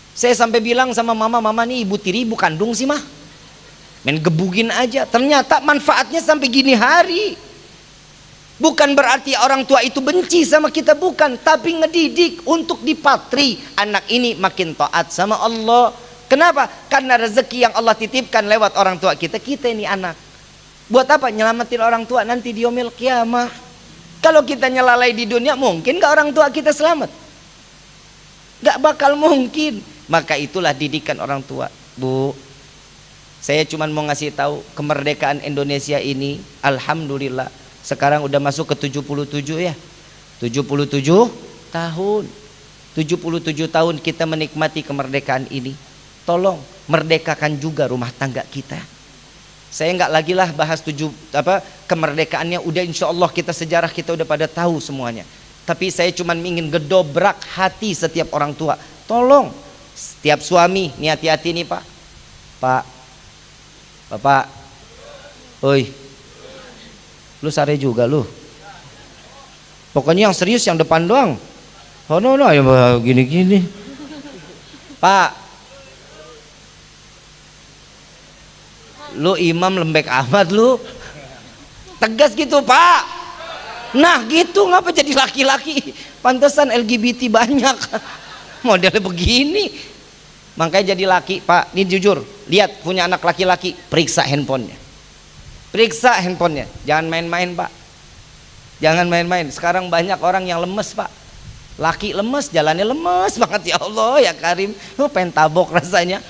Saya sampai bilang sama mama nih ibu tiri ibu kandung sih mah. Main gebugin aja. Ternyata manfaatnya sampai gini hari. Bukan berarti orang tua itu benci sama kita, bukan, tapi ngedidik untuk dipatri anak ini makin taat sama Allah. Kenapa? Karena rezeki yang Allah titipkan lewat orang tua kita ini anak. Buat apa? Nyelamatin orang tua nanti di yaumil kiamah. Kalau kita nyelalai di dunia, mungkin gak orang tua kita selamat? Gak bakal mungkin. Maka itulah didikan orang tua. Bu, saya cuma mau ngasih tahu kemerdekaan Indonesia ini alhamdulillah sekarang udah masuk ke 77 ya. 77 tahun. 77 tahun kita menikmati kemerdekaan ini. Tolong merdekakan juga rumah tangga kita. Saya nggak lagi lah bahas kemerdekaannya, udah insya Allah kita sejarah kita udah pada tahu semuanya. Tapi saya cuma ingin gedobrak hati setiap orang tua. Tolong setiap suami, nih hati-hati nih Pak. Bapak, oi, lu sare juga lu. Pokoknya yang serius yang depan doang. Oh no ya Lu imam lembek amat lu. Tegas gitu Pak. Nah gitu, ngapa jadi laki-laki? Pantesan LGBT banyak modelnya begini. Makanya jadi laki Pak. Ini jujur, lihat punya anak laki-laki, periksa handphonenya. Periksa handphonenya. Jangan main-main Pak. Jangan main-main. Sekarang banyak orang yang lemes Pak. Laki lemes, jalannya lemes banget. Ya Allah ya Karim, pengen tabok rasanya.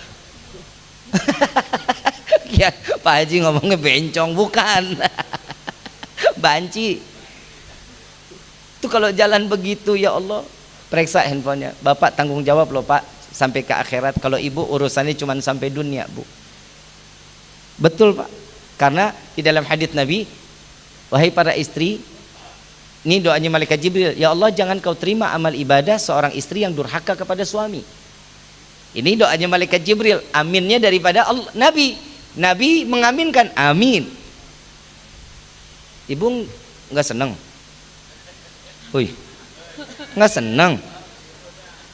Ya Pak Haji ngomongnya bencong, bukan. Banci. Itu kalau jalan begitu ya Allah. Periksa handphonenya. Bapak tanggung jawab loh Pak, sampai ke akhirat. Kalau ibu urusannya cuma sampai dunia Bu. Betul Pak. Karena di dalam hadits Nabi, wahai para istri, ini doanya malaikat Jibril, ya Allah jangan kau terima amal ibadah seorang istri yang durhaka kepada suami. Ini doanya malaikat Jibril, aminnya daripada Allah, Nabi. Nabi mengaminkan, amin. Ibu nggak seneng? Wih, nggak seneng?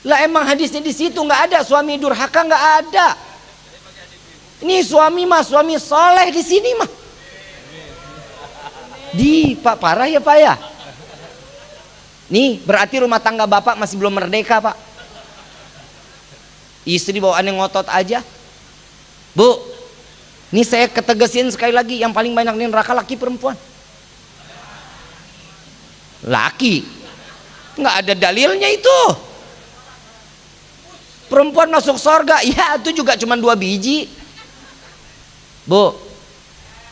Lah emang hadisnya di situ nggak ada suami durhaka, nggak ada. Ini suami mah suami soleh di sini mah. Di Pak parah ya Pak ya. Nih berarti rumah tangga Bapak masih belum merdeka Pak. Istri bawaannya ngotot aja. Bu, ini saya ketegasin sekali lagi, yang paling banyak di neraka laki perempuan. Laki, nggak ada dalilnya itu. Perempuan masuk surga, ya itu juga cuma 2 biji. Bu,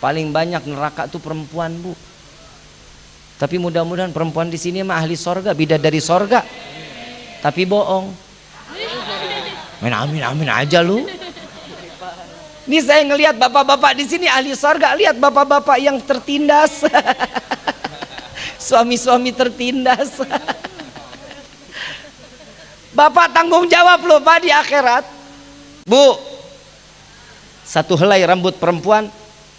paling banyak neraka tuh perempuan Bu. Tapi mudah-mudahan perempuan di sini mah ahli sorga, bidadari sorga. Tapi bohong. Main amin aja lu. Ini saya ngelihat bapak-bapak di sini ahli sorga. Lihat bapak-bapak yang tertindas. Suami-suami tertindas. Bapak tanggung jawab loh Pak di akhirat. Bu, 1 helai rambut perempuan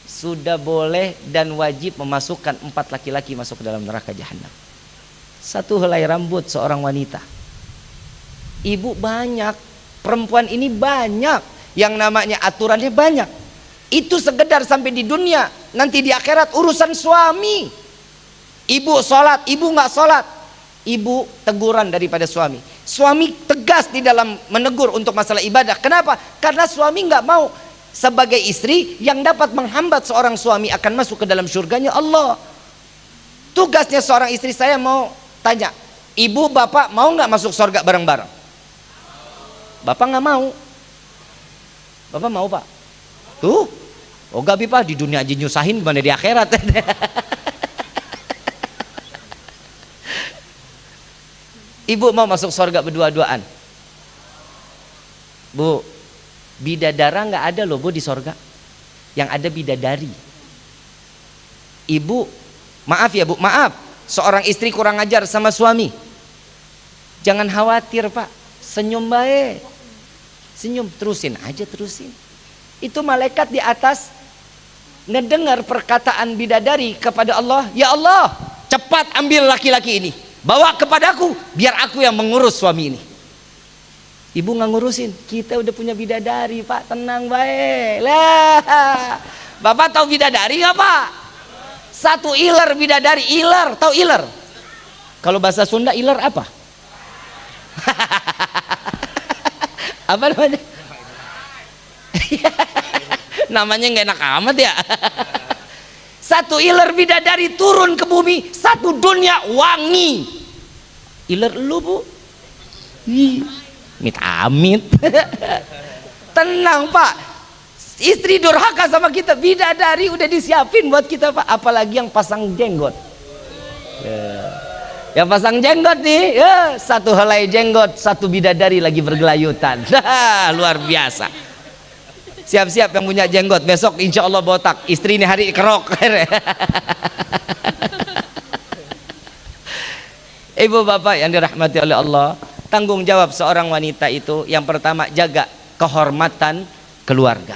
sudah boleh dan wajib memasukkan 4 laki-laki masuk ke dalam neraka jahanam. 1 helai rambut seorang wanita. Ibu banyak, perempuan ini banyak, yang namanya aturannya banyak. Itu sekedar sampai di dunia, nanti di akhirat urusan suami. Ibu sholat, ibu nggak sholat, ibu teguran daripada suami. Suami tegas di dalam menegur untuk masalah ibadah. Kenapa? Karena suami nggak mau sebagai istri yang dapat menghambat seorang suami akan masuk ke dalam surganya Allah. Tugasnya seorang istri, saya mau tanya, ibu bapak mau nggak masuk surga bareng-bareng? Bapak nggak mau. Bapak mau Pak? Tuh, oh gak Pak, di dunia aja nyusahin, gimana di akhirat? Ibu mau masuk surga berdua-duaan? Bu, bidadara nggak ada loh Bu di sorga. Yang ada bidadari. Ibu, maaf ya Bu, maaf, seorang istri kurang ajar sama suami, jangan khawatir Pak, senyum baik, senyum, terusin aja, terusin. Itu malaikat di atas ngedengar perkataan bidadari kepada Allah, ya Allah cepat ambil laki-laki ini, bawa kepadaku biar aku yang mengurus suami ini. Ibu nggak ngurusin, kita udah punya bidadari Pak, tenang baik lah. Bapak tahu bidadari nggak Pak? 1 iler bidadari, iler, tahu iler? Kalau bahasa Sunda iler apa? Apa namanya? Namanya nggak enak amat ya. 1 iler bidadari turun ke bumi, 1 dunia wangi. Iler lu Bu? Amit-amit. Tenang Pak, istri durhaka sama kita, bidadari udah disiapin buat kita Pak. Apalagi yang pasang jenggot yang pasang jenggot nih ya, 1 helai jenggot, 1 bidadari lagi bergelayutan. Luar biasa. Siap-siap yang punya jenggot, besok insya Allah botak, istri ini hari kerok. Ibu bapak yang dirahmati oleh Allah, tanggung jawab seorang wanita itu yang pertama, jaga kehormatan keluarga,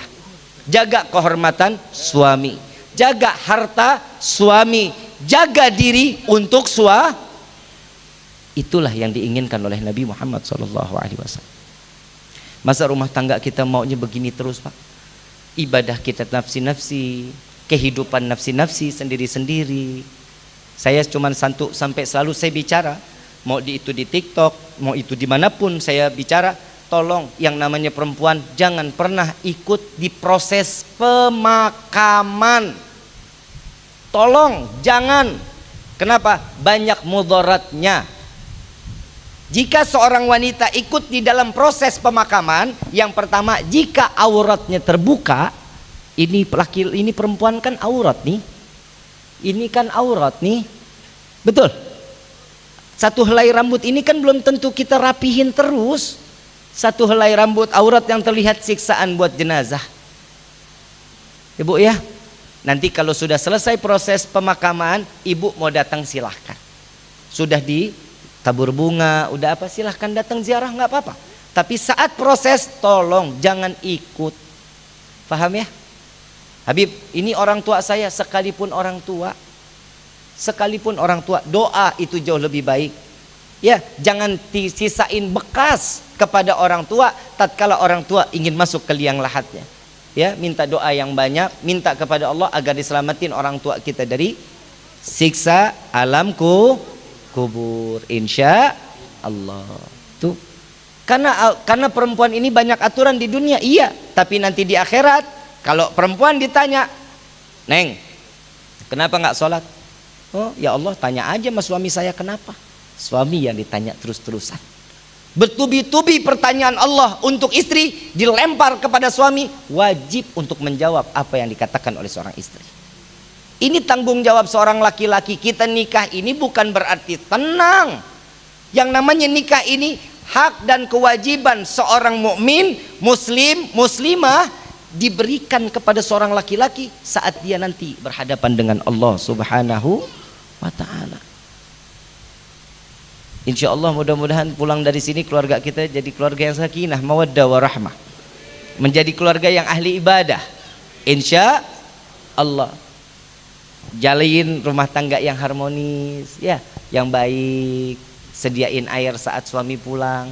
jaga kehormatan suami, jaga harta suami, jaga diri untuk suami. Itulah yang diinginkan oleh Nabi Muhammad SAW. Masa rumah tangga kita maunya begini terus Pak? ibadah kita nafsi-nafsi, kehidupan nafsi-nafsi sendiri-sendiri. Saya cuma sampai selalu saya bicara, mau itu di TikTok, mau itu dimanapun saya bicara, tolong yang namanya perempuan jangan pernah ikut di proses pemakaman. Tolong jangan. Kenapa? Banyak mudaratnya. Jika seorang wanita ikut di dalam proses pemakaman, yang pertama, jika auratnya terbuka, ini perempuan kan aurat nih. Ini kan aurat nih. Betul. Satu helai rambut ini kan belum tentu kita rapihin terus. Satu helai rambut aurat yang terlihat siksaan buat jenazah. Ibu ya. Nanti kalau sudah selesai proses pemakaman, ibu mau datang silahkan. Sudah tabur bunga, udah apa, silahkan datang ziarah, nggak apa-apa. Tapi saat proses tolong jangan ikut. Paham ya? Habib, ini orang tua saya, sekalipun orang tua, doa itu jauh lebih baik. Ya, jangan sisain bekas kepada orang tua tatkala orang tua ingin masuk ke liang lahatnya. Ya, minta doa yang banyak, minta kepada Allah agar diselamatin orang tua kita dari siksa alam kubur, insya Allah. Tuh, karena perempuan ini banyak aturan di dunia, iya, tapi nanti di akhirat kalau perempuan ditanya, Neng, kenapa nggak sholat? Oh ya Allah, tanya aja sama suami saya kenapa. Suami yang ditanya terus-terusan. Bertubi-tubi pertanyaan Allah untuk istri dilempar kepada suami, wajib untuk menjawab apa yang dikatakan oleh seorang istri. Ini tanggung jawab seorang laki-laki. Kita nikah ini bukan berarti tenang. Yang namanya nikah ini hak dan kewajiban seorang mukmin, muslim, muslimah diberikan kepada seorang laki-laki saat dia nanti berhadapan dengan Allah Subhanahu wa taala. Insya Allah mudah-mudahan pulang dari sini keluarga kita jadi keluarga yang sakinah, mawaddah warahmah. Menjadi keluarga yang ahli ibadah. Insya Allah. Jalin rumah tangga yang harmonis, ya, yang baik. Sediain air saat suami pulang.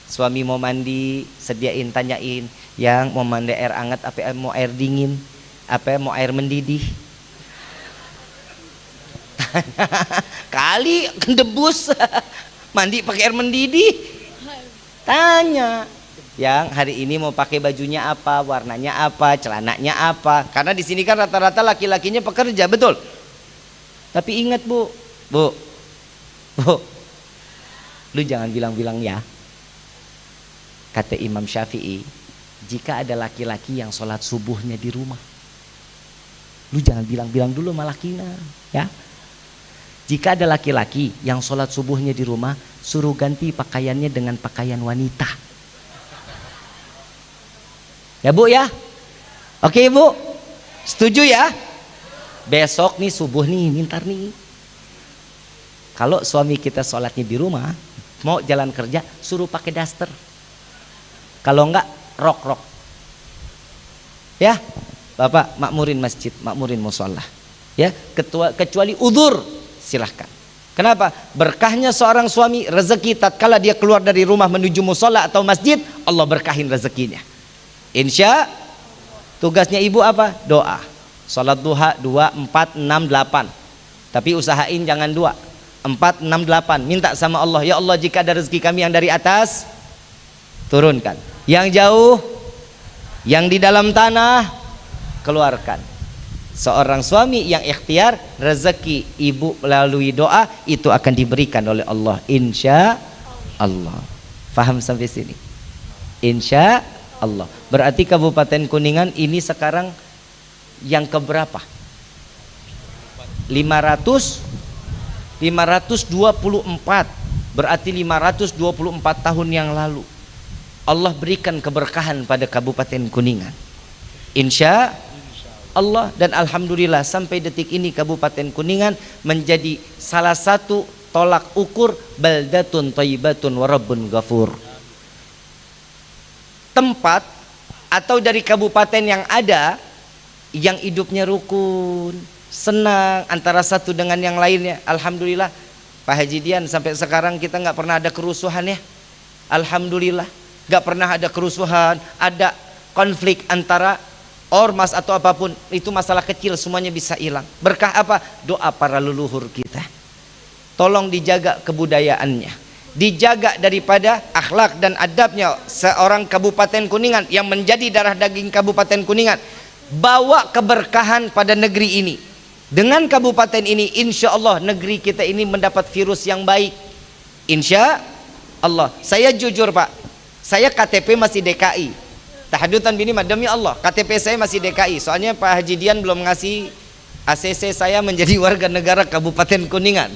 Suami mau mandi, sediain, tanyain, yang mau mandi air hangat apa mau air dingin, apa mau air mendidih. Kali debus mandi pakai air mendidih. Tanya, yang hari ini mau pakai bajunya apa, warnanya apa, celananya apa. Karena di sini kan rata-rata laki-lakinya pekerja, betul. Tapi ingat bu, lu jangan bilang-bilang ya. Kata Imam Syafi'i, jika ada laki-laki yang sholat subuhnya di rumah, lu jangan bilang-bilang dulu sama lakinya, ya. Jika ada laki-laki yang sholat subuhnya di rumah, suruh ganti pakaiannya dengan pakaian wanita. Ya bu ya, oke bu, setuju ya? Besok nih subuh nih, ntar nih. Kalau suami kita sholatnya di rumah, mau jalan kerja, suruh pakai daster. Kalau enggak, rok. Ya, bapak makmurin masjid, makmurin musholah. Ya, kecuali udzur, silahkan. Kenapa? Berkahnya seorang suami, rezeki tatkala dia keluar dari rumah menuju musholah atau masjid, Allah berkahin rezekinya. Insya tugasnya ibu apa? Doa. Salat duha 2, 4, 6, 8. Tapi usahain jangan 2, 4, 6, 8. Minta sama Allah, ya Allah jika ada rezeki kami yang dari atas, turunkan. Yang jauh, yang di dalam tanah, keluarkan. Seorang suami yang ikhtiar, rezeki ibu melalui doa itu akan diberikan oleh Allah. Insya Allah. Faham sampai sini? Insya Allah. Berarti Kabupaten Kuningan ini sekarang yang keberapa? 524. Berarti 524 tahun yang lalu Allah berikan keberkahan pada Kabupaten Kuningan. Insya Allah, dan alhamdulillah sampai detik ini Kabupaten Kuningan menjadi salah satu tolak ukur baldatun thayyibatun wa rabbun ghafur. Tempat atau dari kabupaten yang ada yang hidupnya rukun, senang antara satu dengan yang lainnya. Alhamdulillah Pak Haji Dian, sampai sekarang kita nggak pernah ada kerusuhan ya. Alhamdulillah nggak pernah ada kerusuhan, ada konflik antara ormas atau apapun, itu masalah kecil semuanya bisa hilang. Berkah apa? Doa para leluhur kita. Tolong dijaga kebudayaannya, dijaga daripada akhlak dan adabnya seorang Kabupaten Kuningan yang menjadi darah daging Kabupaten Kuningan. Bawa keberkahan pada negeri ini. Dengan kabupaten ini, insya Allah negeri kita ini mendapat virus yang baik. Insya Allah. Saya jujur Pak, saya KTP masih DKI. Tahadutan bini demi Allah, KTP saya masih DKI. Soalnya Pak Haji Dian belum ngasih ACC saya menjadi warga negara Kabupaten Kuningan.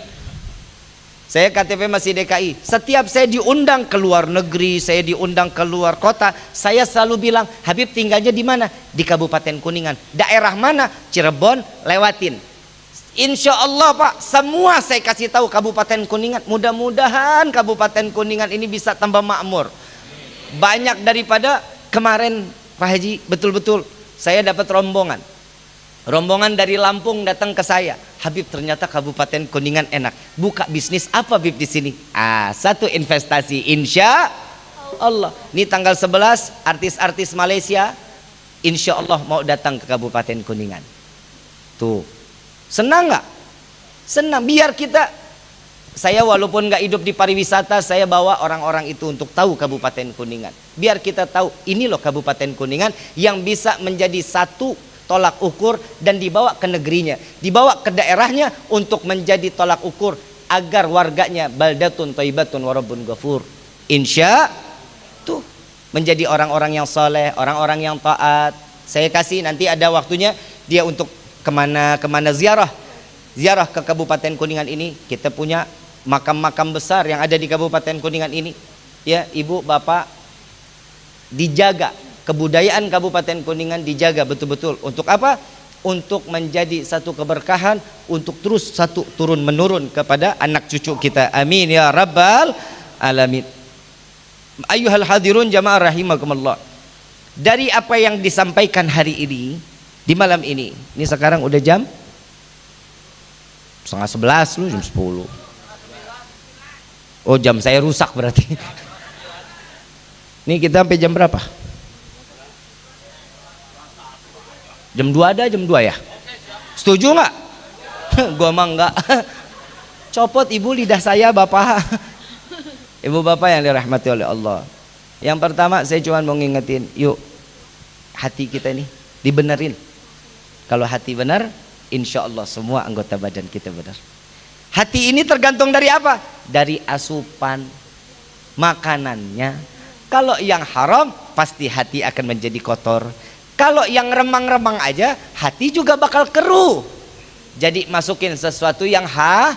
Saya KTP masih DKI. Setiap saya diundang ke luar negeri, saya diundang ke luar kota, saya selalu bilang, Habib tinggalnya di mana? Di Kabupaten Kuningan. Daerah mana? Cirebon, lewatin. Insya Allah Pak, semua saya kasih tahu Kabupaten Kuningan. Mudah-mudahan Kabupaten Kuningan ini bisa tambah makmur. Banyak daripada kemarin Pak Haji, betul-betul saya dapat rombongan dari Lampung datang ke saya. Habib, ternyata Kabupaten Kuningan enak. Buka bisnis apa Habib di sini? Satu investasi, insya Allah. Ini tanggal 11 artis-artis Malaysia insya Allah mau datang ke Kabupaten Kuningan. Tuh, senang nggak? Senang. Biar kita, saya walaupun nggak hidup di pariwisata, saya bawa orang-orang itu untuk tahu Kabupaten Kuningan. Biar kita tahu ini loh Kabupaten Kuningan yang bisa menjadi satu tolak ukur dan dibawa ke negerinya, dibawa ke daerahnya untuk menjadi tolak ukur agar warganya baldatun thayyibatun wa rabbun ghafur. Insya tuh menjadi orang-orang yang soleh, orang-orang yang taat. Saya kasih nanti ada waktunya dia untuk kemana ziarah ke Kabupaten Kuningan ini. Kita punya makam-makam besar yang ada di Kabupaten Kuningan ini. Ya, ibu bapak, dijaga kebudayaan Kabupaten Kuningan, dijaga betul-betul. Untuk apa? Untuk menjadi satu keberkahan, untuk terus satu turun menurun kepada anak cucu kita. Amin ya rabbal alamin. Ayyuhal hadirun jamaah rahimakumullah. Dari apa yang disampaikan hari ini, di malam ini sekarang udah jam 10:30 lu, jam 10. Oh, jam saya rusak berarti. Ini kita sampai jam berapa? Jam 2 ada, jam 2 ya? Setuju nggak? Gua mah nggak. Copot ibu lidah saya bapak. Ibu bapak yang dirahmati oleh Allah. Yang pertama saya cuma mau ngingetin, yuk hati kita ini dibenerin. Kalau hati benar, insya Allah semua anggota badan kita benar. Hati ini tergantung dari apa? Dari asupan makanannya. Kalau yang haram, pasti hati akan menjadi kotor. Kalau yang remang-remang aja, hati juga bakal keruh. Jadi masukin sesuatu yang halal.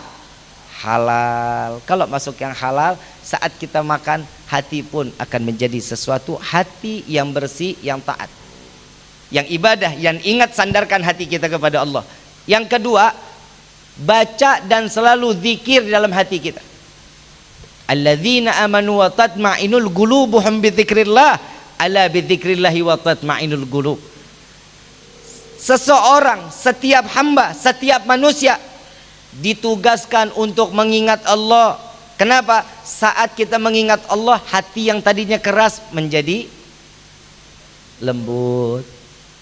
Kalau masuk yang halal, saat kita makan, hati pun akan menjadi sesuatu hati yang bersih, yang taat, yang ibadah, yang ingat sandarkan hati kita kepada Allah. Yang kedua, baca dan selalu zikir dalam hati kita. Alladzina amanu wa tatma'inul qulubuhum bidzikrillah. Ala bidzikrillahi wa tatma'inul qulub. Seseorang, setiap hamba, setiap manusia ditugaskan untuk mengingat Allah. Kenapa? Saat kita mengingat Allah, hati yang tadinya keras menjadi lembut,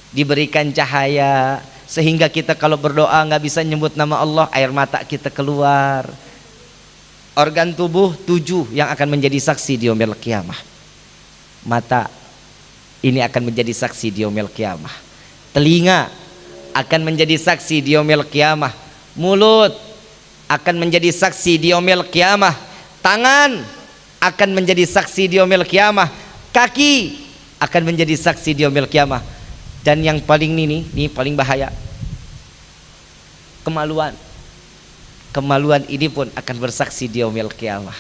diberikan cahaya, sehingga kita kalau berdoa nggak bisa nyebut nama Allah, air mata kita keluar. Organ tubuh 7 yang akan menjadi saksi di yaumil qiyamah. Mata ini akan menjadi saksi di yaumil qiyamah. Telinga akan menjadi saksi di yaumil qiyamah. Mulut akan menjadi saksi di yaumil qiyamah. Tangan akan menjadi saksi di yaumil qiyamah. Kaki akan menjadi saksi di yaumil qiyamah. Dan yang paling ini paling bahaya, kemaluan. Kemaluan ini pun akan bersaksi di yaumil qiyamah.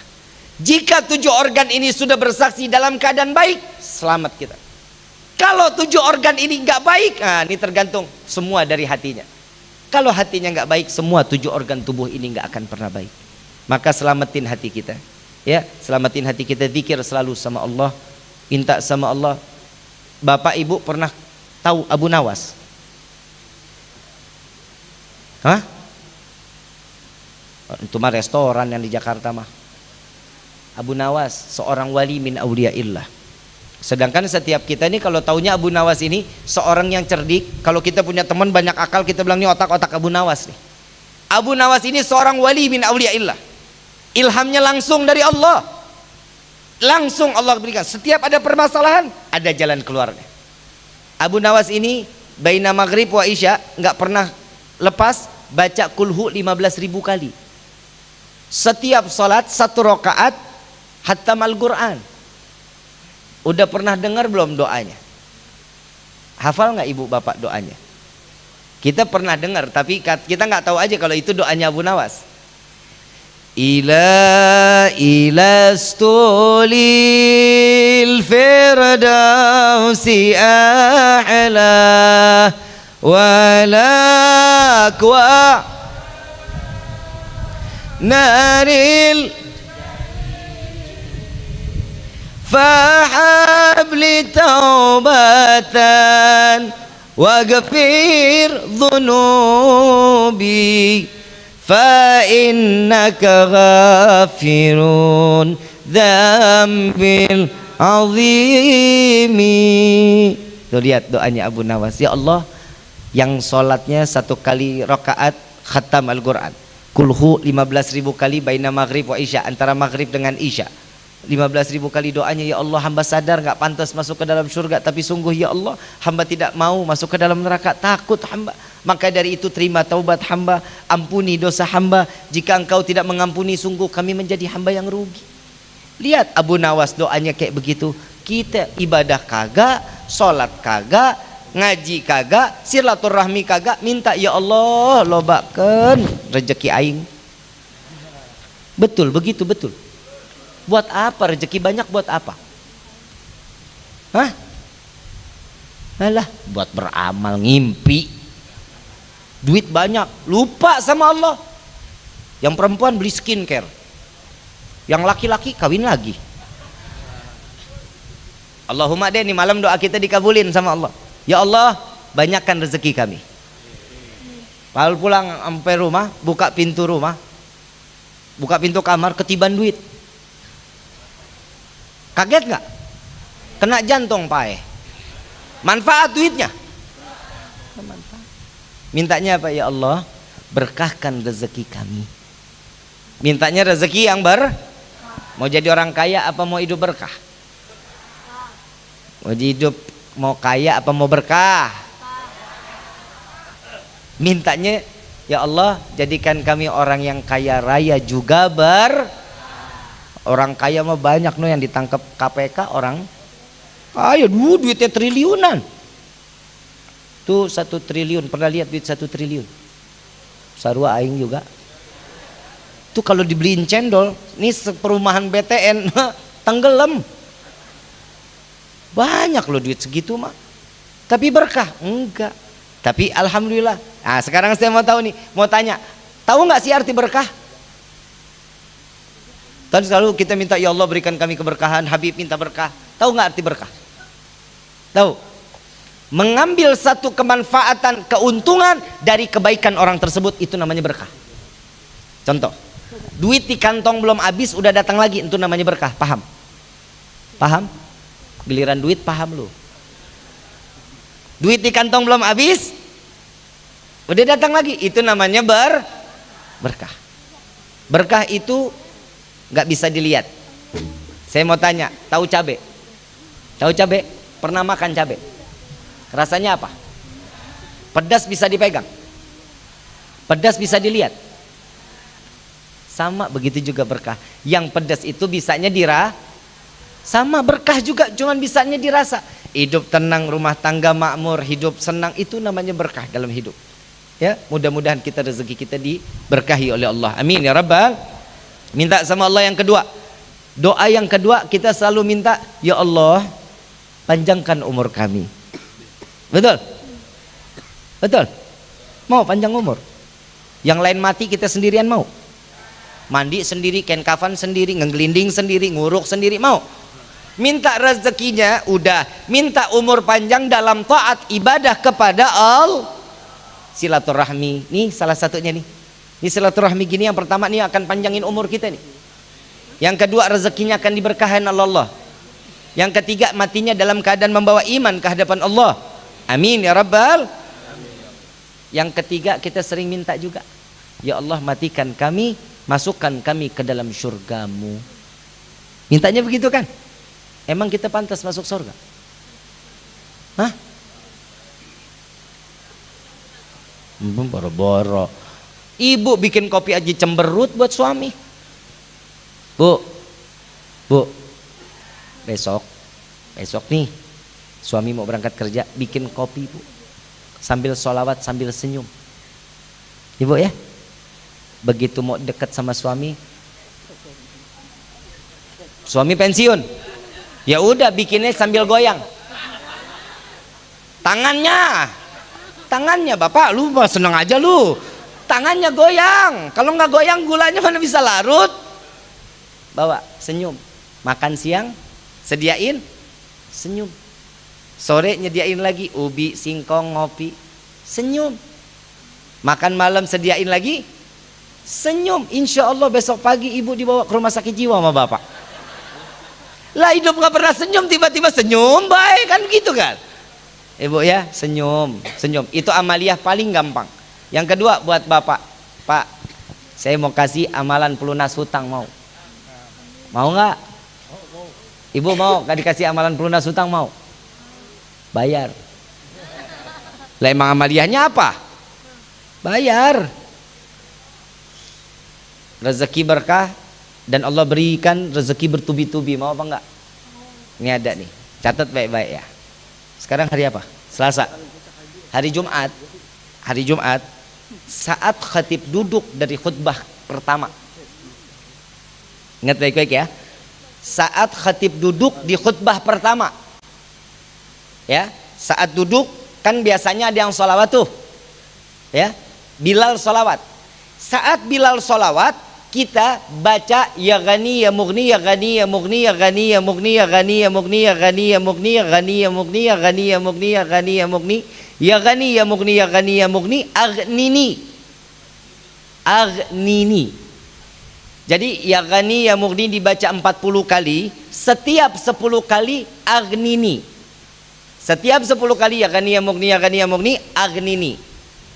Jika 7 organ ini sudah bersaksi dalam keadaan baik, selamat kita. Kalau 7 organ ini nggak baik, ini tergantung semua dari hatinya. Kalau hatinya nggak baik, semua 7 organ tubuh ini nggak akan pernah baik. Maka selamatin hati kita, ya, selamatin hati kita, zikir selalu sama Allah, minta sama Allah. Bapak ibu pernah tahu Abu Nawas? Hah? Itu mah restoran yang di Jakarta mah. Abu Nawas seorang wali min auliyaillah. Sedangkan setiap kita ini kalau taunya Abu Nawas ini seorang yang cerdik. Kalau kita punya teman banyak akal, kita bilang ini otak-otak Abu Nawas nih. Abu Nawas ini seorang wali min auliyaillah. Ilhamnya langsung dari Allah. Langsung Allah berikan. Setiap ada permasalahan, ada jalan keluarnya. Abu Nawas ini baina maghrib wa isya nggak pernah lepas baca kulhu 15.000 kali. Setiap salat 1 rakaat hatam Al-Quran. Udah pernah dengar belum doanya? Hafal nggak ibu bapak doanya? Kita pernah dengar, tapi kita nggak tahu aja kalau itu doanya Abu Nawas. Ila stulil firdausi a'la walak wa naril fahab li taubatan waghfir dhunubi fa innaka ghafirun dzambil azimi. Tuh lihat doanya Abu Nawas. Ya Allah, yang sholatnya 1 kali rakaat khatam Al-Quran, kulhu 15.000 kali baina maghrib wa isya, antara maghrib dengan isya, 15.000 kali doanya. Ya Allah, hamba sadar gak pantas masuk ke dalam surga, tapi sungguh ya Allah, hamba tidak mau masuk ke dalam neraka, takut hamba. Maka dari itu terima taubat hamba, ampuni dosa hamba. Jika engkau tidak mengampuni, sungguh kami menjadi hamba yang rugi. Lihat Abu Nawas doanya kayak begitu. Kita ibadah kagak, sholat kagak, ngaji kagak, silaturahmi kagak, minta ya Allah lobakan rezeki aing. Betul begitu, betul. Buat apa rezeki banyak, buat apa? Hah? Alah, buat beramal, ngimpi. Duit banyak, lupa sama Allah. Yang perempuan beli skincare, yang laki-laki kawin lagi. Allahumma deh, nih malam doa kita dikabulin sama Allah. Ya Allah, banyakkan rezeki kami. Lalu pulang sampai rumah, buka pintu rumah, buka pintu kamar, ketiban duit. Kaget nggak? Kena jantung pae. Manfaat duitnya. Manfaat. Mintanya apa? Ya Allah, berkahkan rezeki kami. Mintanya rezeki yang mau jadi orang kaya apa mau hidup berkah? Mau kaya apa mau berkah? Mintanya ya Allah, jadikan kami orang yang kaya raya juga orang kaya mah banyak yang ditangkap KPK, orang kaya duitnya triliunan. Tuh 1 triliun, pernah lihat duit 1 triliun? Sarua aing juga. Tuh kalau dibeliin cendol, nih perumahan BTN tenggelam. Banyak loh duit segitu mah. Tapi berkah? Enggak. Tapi alhamdulillah. Nah, sekarang saya mau tahu nih, mau tanya, tahu nggak sih arti berkah? Tadi selalu kita minta ya Allah berikan kami keberkahan, Habib minta berkah. Tahu nggak arti berkah? Tahu? Mengambil satu kemanfaatan, keuntungan dari kebaikan orang tersebut, itu namanya berkah. Contoh, duit di kantong belum habis udah datang lagi, itu namanya berkah. Paham? Paham? Giliran duit paham lu. Duit di kantong belum habis udah datang lagi, itu namanya berkah. Berkah itu nggak bisa dilihat. Saya mau tanya, tahu cabe? Tahu cabe? Pernah makan cabe? Rasanya apa? Pedas bisa dipegang, pedas bisa dilihat. Sama begitu juga berkah. Yang pedas itu bisanya sama, berkah juga cuman bisanya dirasa. Hidup tenang, rumah tangga makmur, hidup senang, itu namanya berkah dalam hidup. Ya, mudah-mudahan kita rezeki kita diberkahi oleh Allah. Amin ya rabbal. Minta sama Allah yang kedua. Doa yang kedua kita selalu minta, ya Allah, panjangkan umur kami. Betul? Betul? Mau panjang umur? Yang lain mati kita sendirian mau? Mandi sendiri, kain kafan sendiri, ngegelinding sendiri, nguruk sendiri, mau? Minta rezekinya udah, minta umur panjang dalam taat ibadah kepada Allah. Silaturahmi, nih salah satunya nih. Ini silaturahmi gini yang pertama nih akan panjangin umur kita nih. Yang kedua rezekinya akan diberkahin Allah. Yang ketiga, matinya dalam keadaan membawa iman ke hadapan Allah. Amin ya rabbal. Yang ketiga, kita sering minta juga, ya Allah matikan kami, masukkan kami ke dalam syurgamu. Mintanya begitu kan? Emang kita pantas masuk surga? Hah? Boro-boro. Ibu bikin kopi aja cemberut buat suami. Bu, besok nih suami mau berangkat kerja, bikin kopi bu, sambil sholawat sambil senyum. Ibu ya, begitu mau dekat sama suami pensiun, ya udah bikinnya sambil goyang. Tangannya bapak, lu mah seneng aja lu. Tangannya goyang. Kalau nggak goyang gulanya mana bisa larut. Bawa senyum. Makan siang sediain senyum. Sore nyediain lagi ubi, singkong, ngopi, senyum. Makan malam sediain lagi senyum. Insya Allah besok pagi ibu dibawa ke rumah sakit jiwa sama bapak. Lah hidup nggak pernah senyum, tiba-tiba senyum, baik kan gitu kan? Ibu ya, senyum. Itu amaliyah paling gampang. Yang kedua buat bapak, Pak, saya mau kasih amalan pelunas hutang, mau nggak? Ibu mau nggak dikasih amalan pelunas hutang, mau? Bayar. Lah emang amaliyahnya apa? Bayar. Rezeki berkah dan Allah berikan rezeki bertubi-tubi, mau apa enggak? Ini ada nih, catat baik-baik ya. Sekarang hari apa? Selasa. Hari Jumat saat khatib duduk dari khutbah pertama. Ingat baik-baik ya. Saat khatib duduk di khutbah pertama. Ya, saat duduk kan biasanya ada yang sholawat tuh. Ya, Bilal sholawat. Saat Bilal sholawat, kita baca ya Ghani ya Mughni ya Ghani ya Mughni ya Ghani ya Mughni ya Ghani ya Mughni ya Ghani ya Mughni ya Ghani ya Mughni ya Ghani ya Mughni ya Ghani ya Mughni ya Ghani ya Mughni ya Ghani ya Mughni aghnini. Jadi ya Ghani ya Mughni dibaca 40 kali, setiap 10 kali aghnini. Setiap 10 kali ya Ghani ya Mughni ya Ghani ya Mughni aghnini.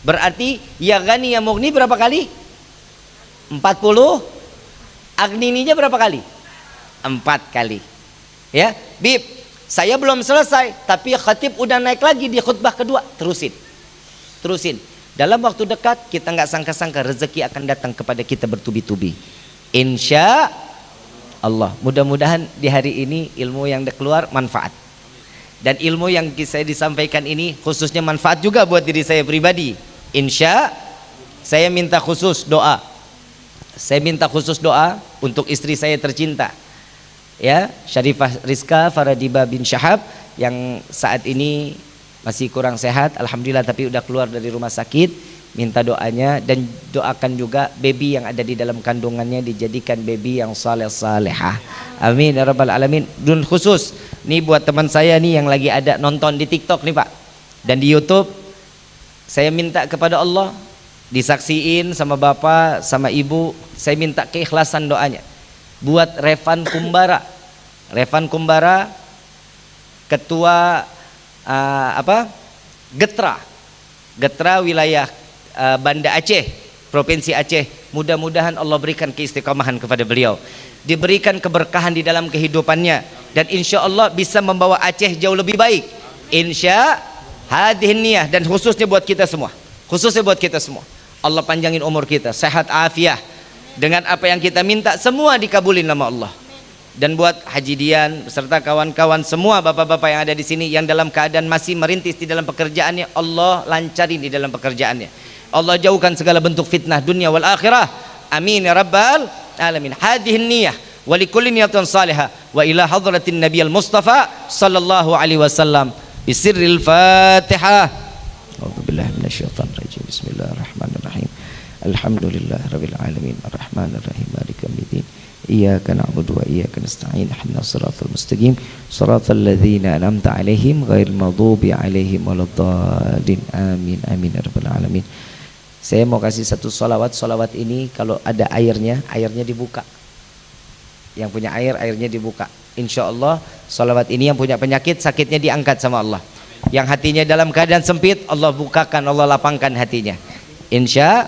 Berarti ya Ghani ya Mughni berapa kali? 40. Aghnininya berapa kali? 4 kali. Ya, Bib, saya belum selesai, tapi khatib udah naik lagi di khutbah kedua. Terusin. Dalam waktu dekat kita nggak sangka-sangka rezeki akan datang kepada kita bertubi-tubi. Insya Allah. Mudah-mudahan di hari ini ilmu yang keluar manfaat. Dan ilmu yang saya disampaikan ini khususnya manfaat juga buat diri saya pribadi. Insya saya minta khusus doa. Saya minta khusus doa untuk istri saya tercinta, ya, Syarifah Rizka Faradiba bin Syahab, yang saat ini masih kurang sehat, alhamdulillah, tapi udah keluar dari rumah sakit. Minta doanya dan doakan juga baby yang ada di dalam kandungannya dijadikan baby yang saleh-salehah. Amin ya rabbal alamin. Dan khusus nih buat teman saya nih yang lagi ada nonton di TikTok nih Pak dan di YouTube, saya minta kepada Allah disaksiin sama bapak sama ibu, saya minta keikhlasan doanya buat Revan Kumbara ketua Getra wilayah Banda Aceh, Provinsi Aceh. Mudah-mudahan Allah berikan keistiqomahan kepada beliau, diberikan keberkahan di dalam kehidupannya, dan insya Allah bisa membawa Aceh jauh lebih baik. Insya hadihin niyah, dan khususnya buat kita semua. Allah panjangin umur kita, sehat afiah, dengan apa yang kita minta semua dikabulin nama Allah. Dan buat Haji Dian beserta kawan-kawan semua bapak-bapak yang ada di sini yang dalam keadaan masih merintis di dalam pekerjaannya, Allah lancarin di dalam pekerjaannya. Allah jauhkan segala bentuk fitnah dunia wal akhirah. Amin ya rabbal alamin. Hadhihi niyah wa likulli niyatin salihah wa ila hadratin nabiyil mustafa sallallahu alaihi wasallam bisirril Fatihah. A'udzubillahi minasyaitonir rajim. Bismillahirrahmanirrahim. Alhamdulillahirabbil alamin arrahmanir rahim maliki yaumiddin. Iyyaka na'budu wa iyyaka nasta'in. Ihdinas siratal mustaqim. Siratal ladzina an'amta 'alaihim ghairil maghdubi 'alaihim waladdallin. Amin amin ya rabbal alamin. Saya mau kasih satu sholawat. Sholawat ini kalau ada airnya dibuka. Yang punya air, airnya dibuka. Insya Allah salawat ini yang punya penyakit sakitnya diangkat sama Allah. Yang hatinya dalam keadaan sempit Allah bukakan, Allah lapangkan hatinya. Insya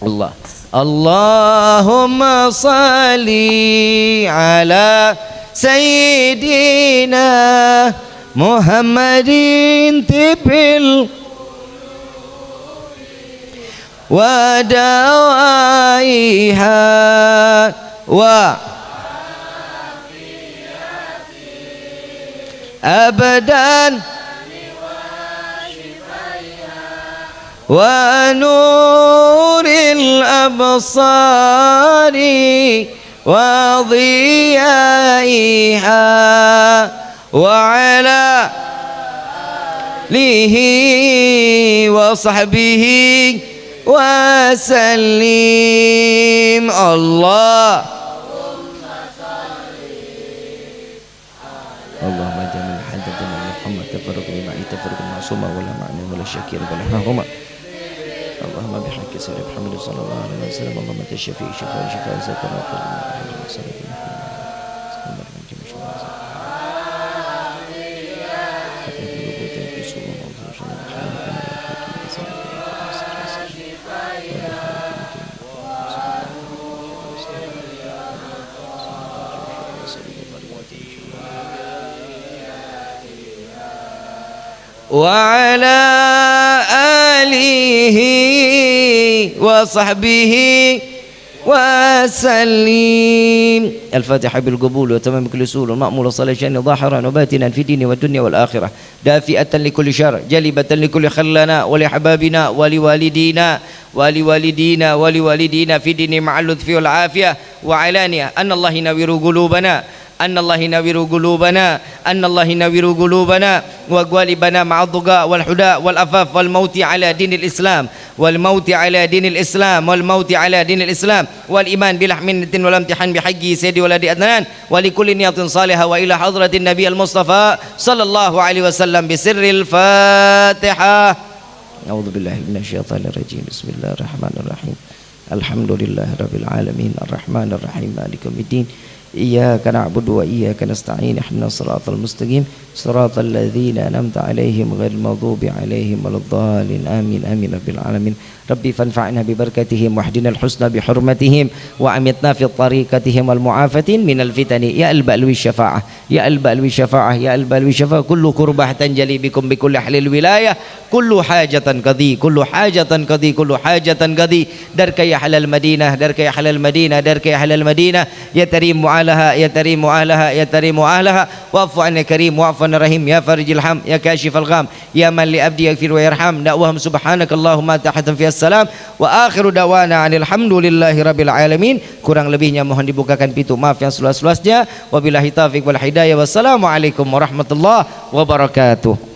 Allah. Allahumma salli ala Sayyidina Muhammadin tibil wa dawaiha wa abadan wa nuril absari wa dhiyaiha wa ala alihi wa sahbihi wa sallim. Allah Allahumma jamil hadathana Muhammad tafarruq bima'i tafarruq ma'suma wala ma'min wala syakir wala hahuma. Allahumma bihaqqi salli Muhammad sallallahu alaihi wasallam. Allahumma tashfi shifa shifa zakara وعلى آله وصحبه وسلم. الفاتحة بالقبول وتمام كل سؤال ومأمول صلاة شأن ظاهرا وباتنا في الدين والدنيا والآخرة دافئة لكل شر جلبة لكل خلنا ولحبابنا ولوالدينا في دين مع اللطف والعافية وعلانية أن الله ينور قلوبنا أن الله ينور قلوبنا وقوالبنا مع الضغاء والحداء والأفاف والموت على دين الإسلام والإيمان بلحمنة والامتحان بحق سيدي ولد أدنان ولكل نية صالحة وإلى حضرة النبي المصطفى صلى الله عليه وسلم بسر الفاتحة. أعوذ بالله من الشيطان الرجيم. بسم الله الرحمن الرحيم. الحمد لله رب العالمين الرحمن الرحيم مالك يوم الدين إياك نعبد وإياك نستعين اهدنا الصراط المستقيم صراط الذين أنعمت عليهم غير المغضوب عليهم ولا الضالين آمين آمين رب العالمين. ربي فانفعنا ببركتهم واهدنا الحسنى بحرمتهم وأمتنا في طريقتهم والمعافاة من الفتن يا البألوي الشفاعة يا البألوي الشفاعة كل كربة تنجلي بكم بكل حل الولاية كل حاجة قضي درك يا حل المدينة يا تريم معالها واعف عنا كريم واعف عنا رحيم يا فرج الهم يا كاشف الغام يا من لأبدي يغفر ويرحم دعوهم سبحانك اللهم تحت في السلام wa akhiru dawana alhamdulillahi rabbil alamin. Kurang lebihnya mohon dibukakan pintu maaf yang seluas-luasnya. Wabillahi taufiq wal hidayah. Wassalamualaikum warahmatullahi wabarakatuh.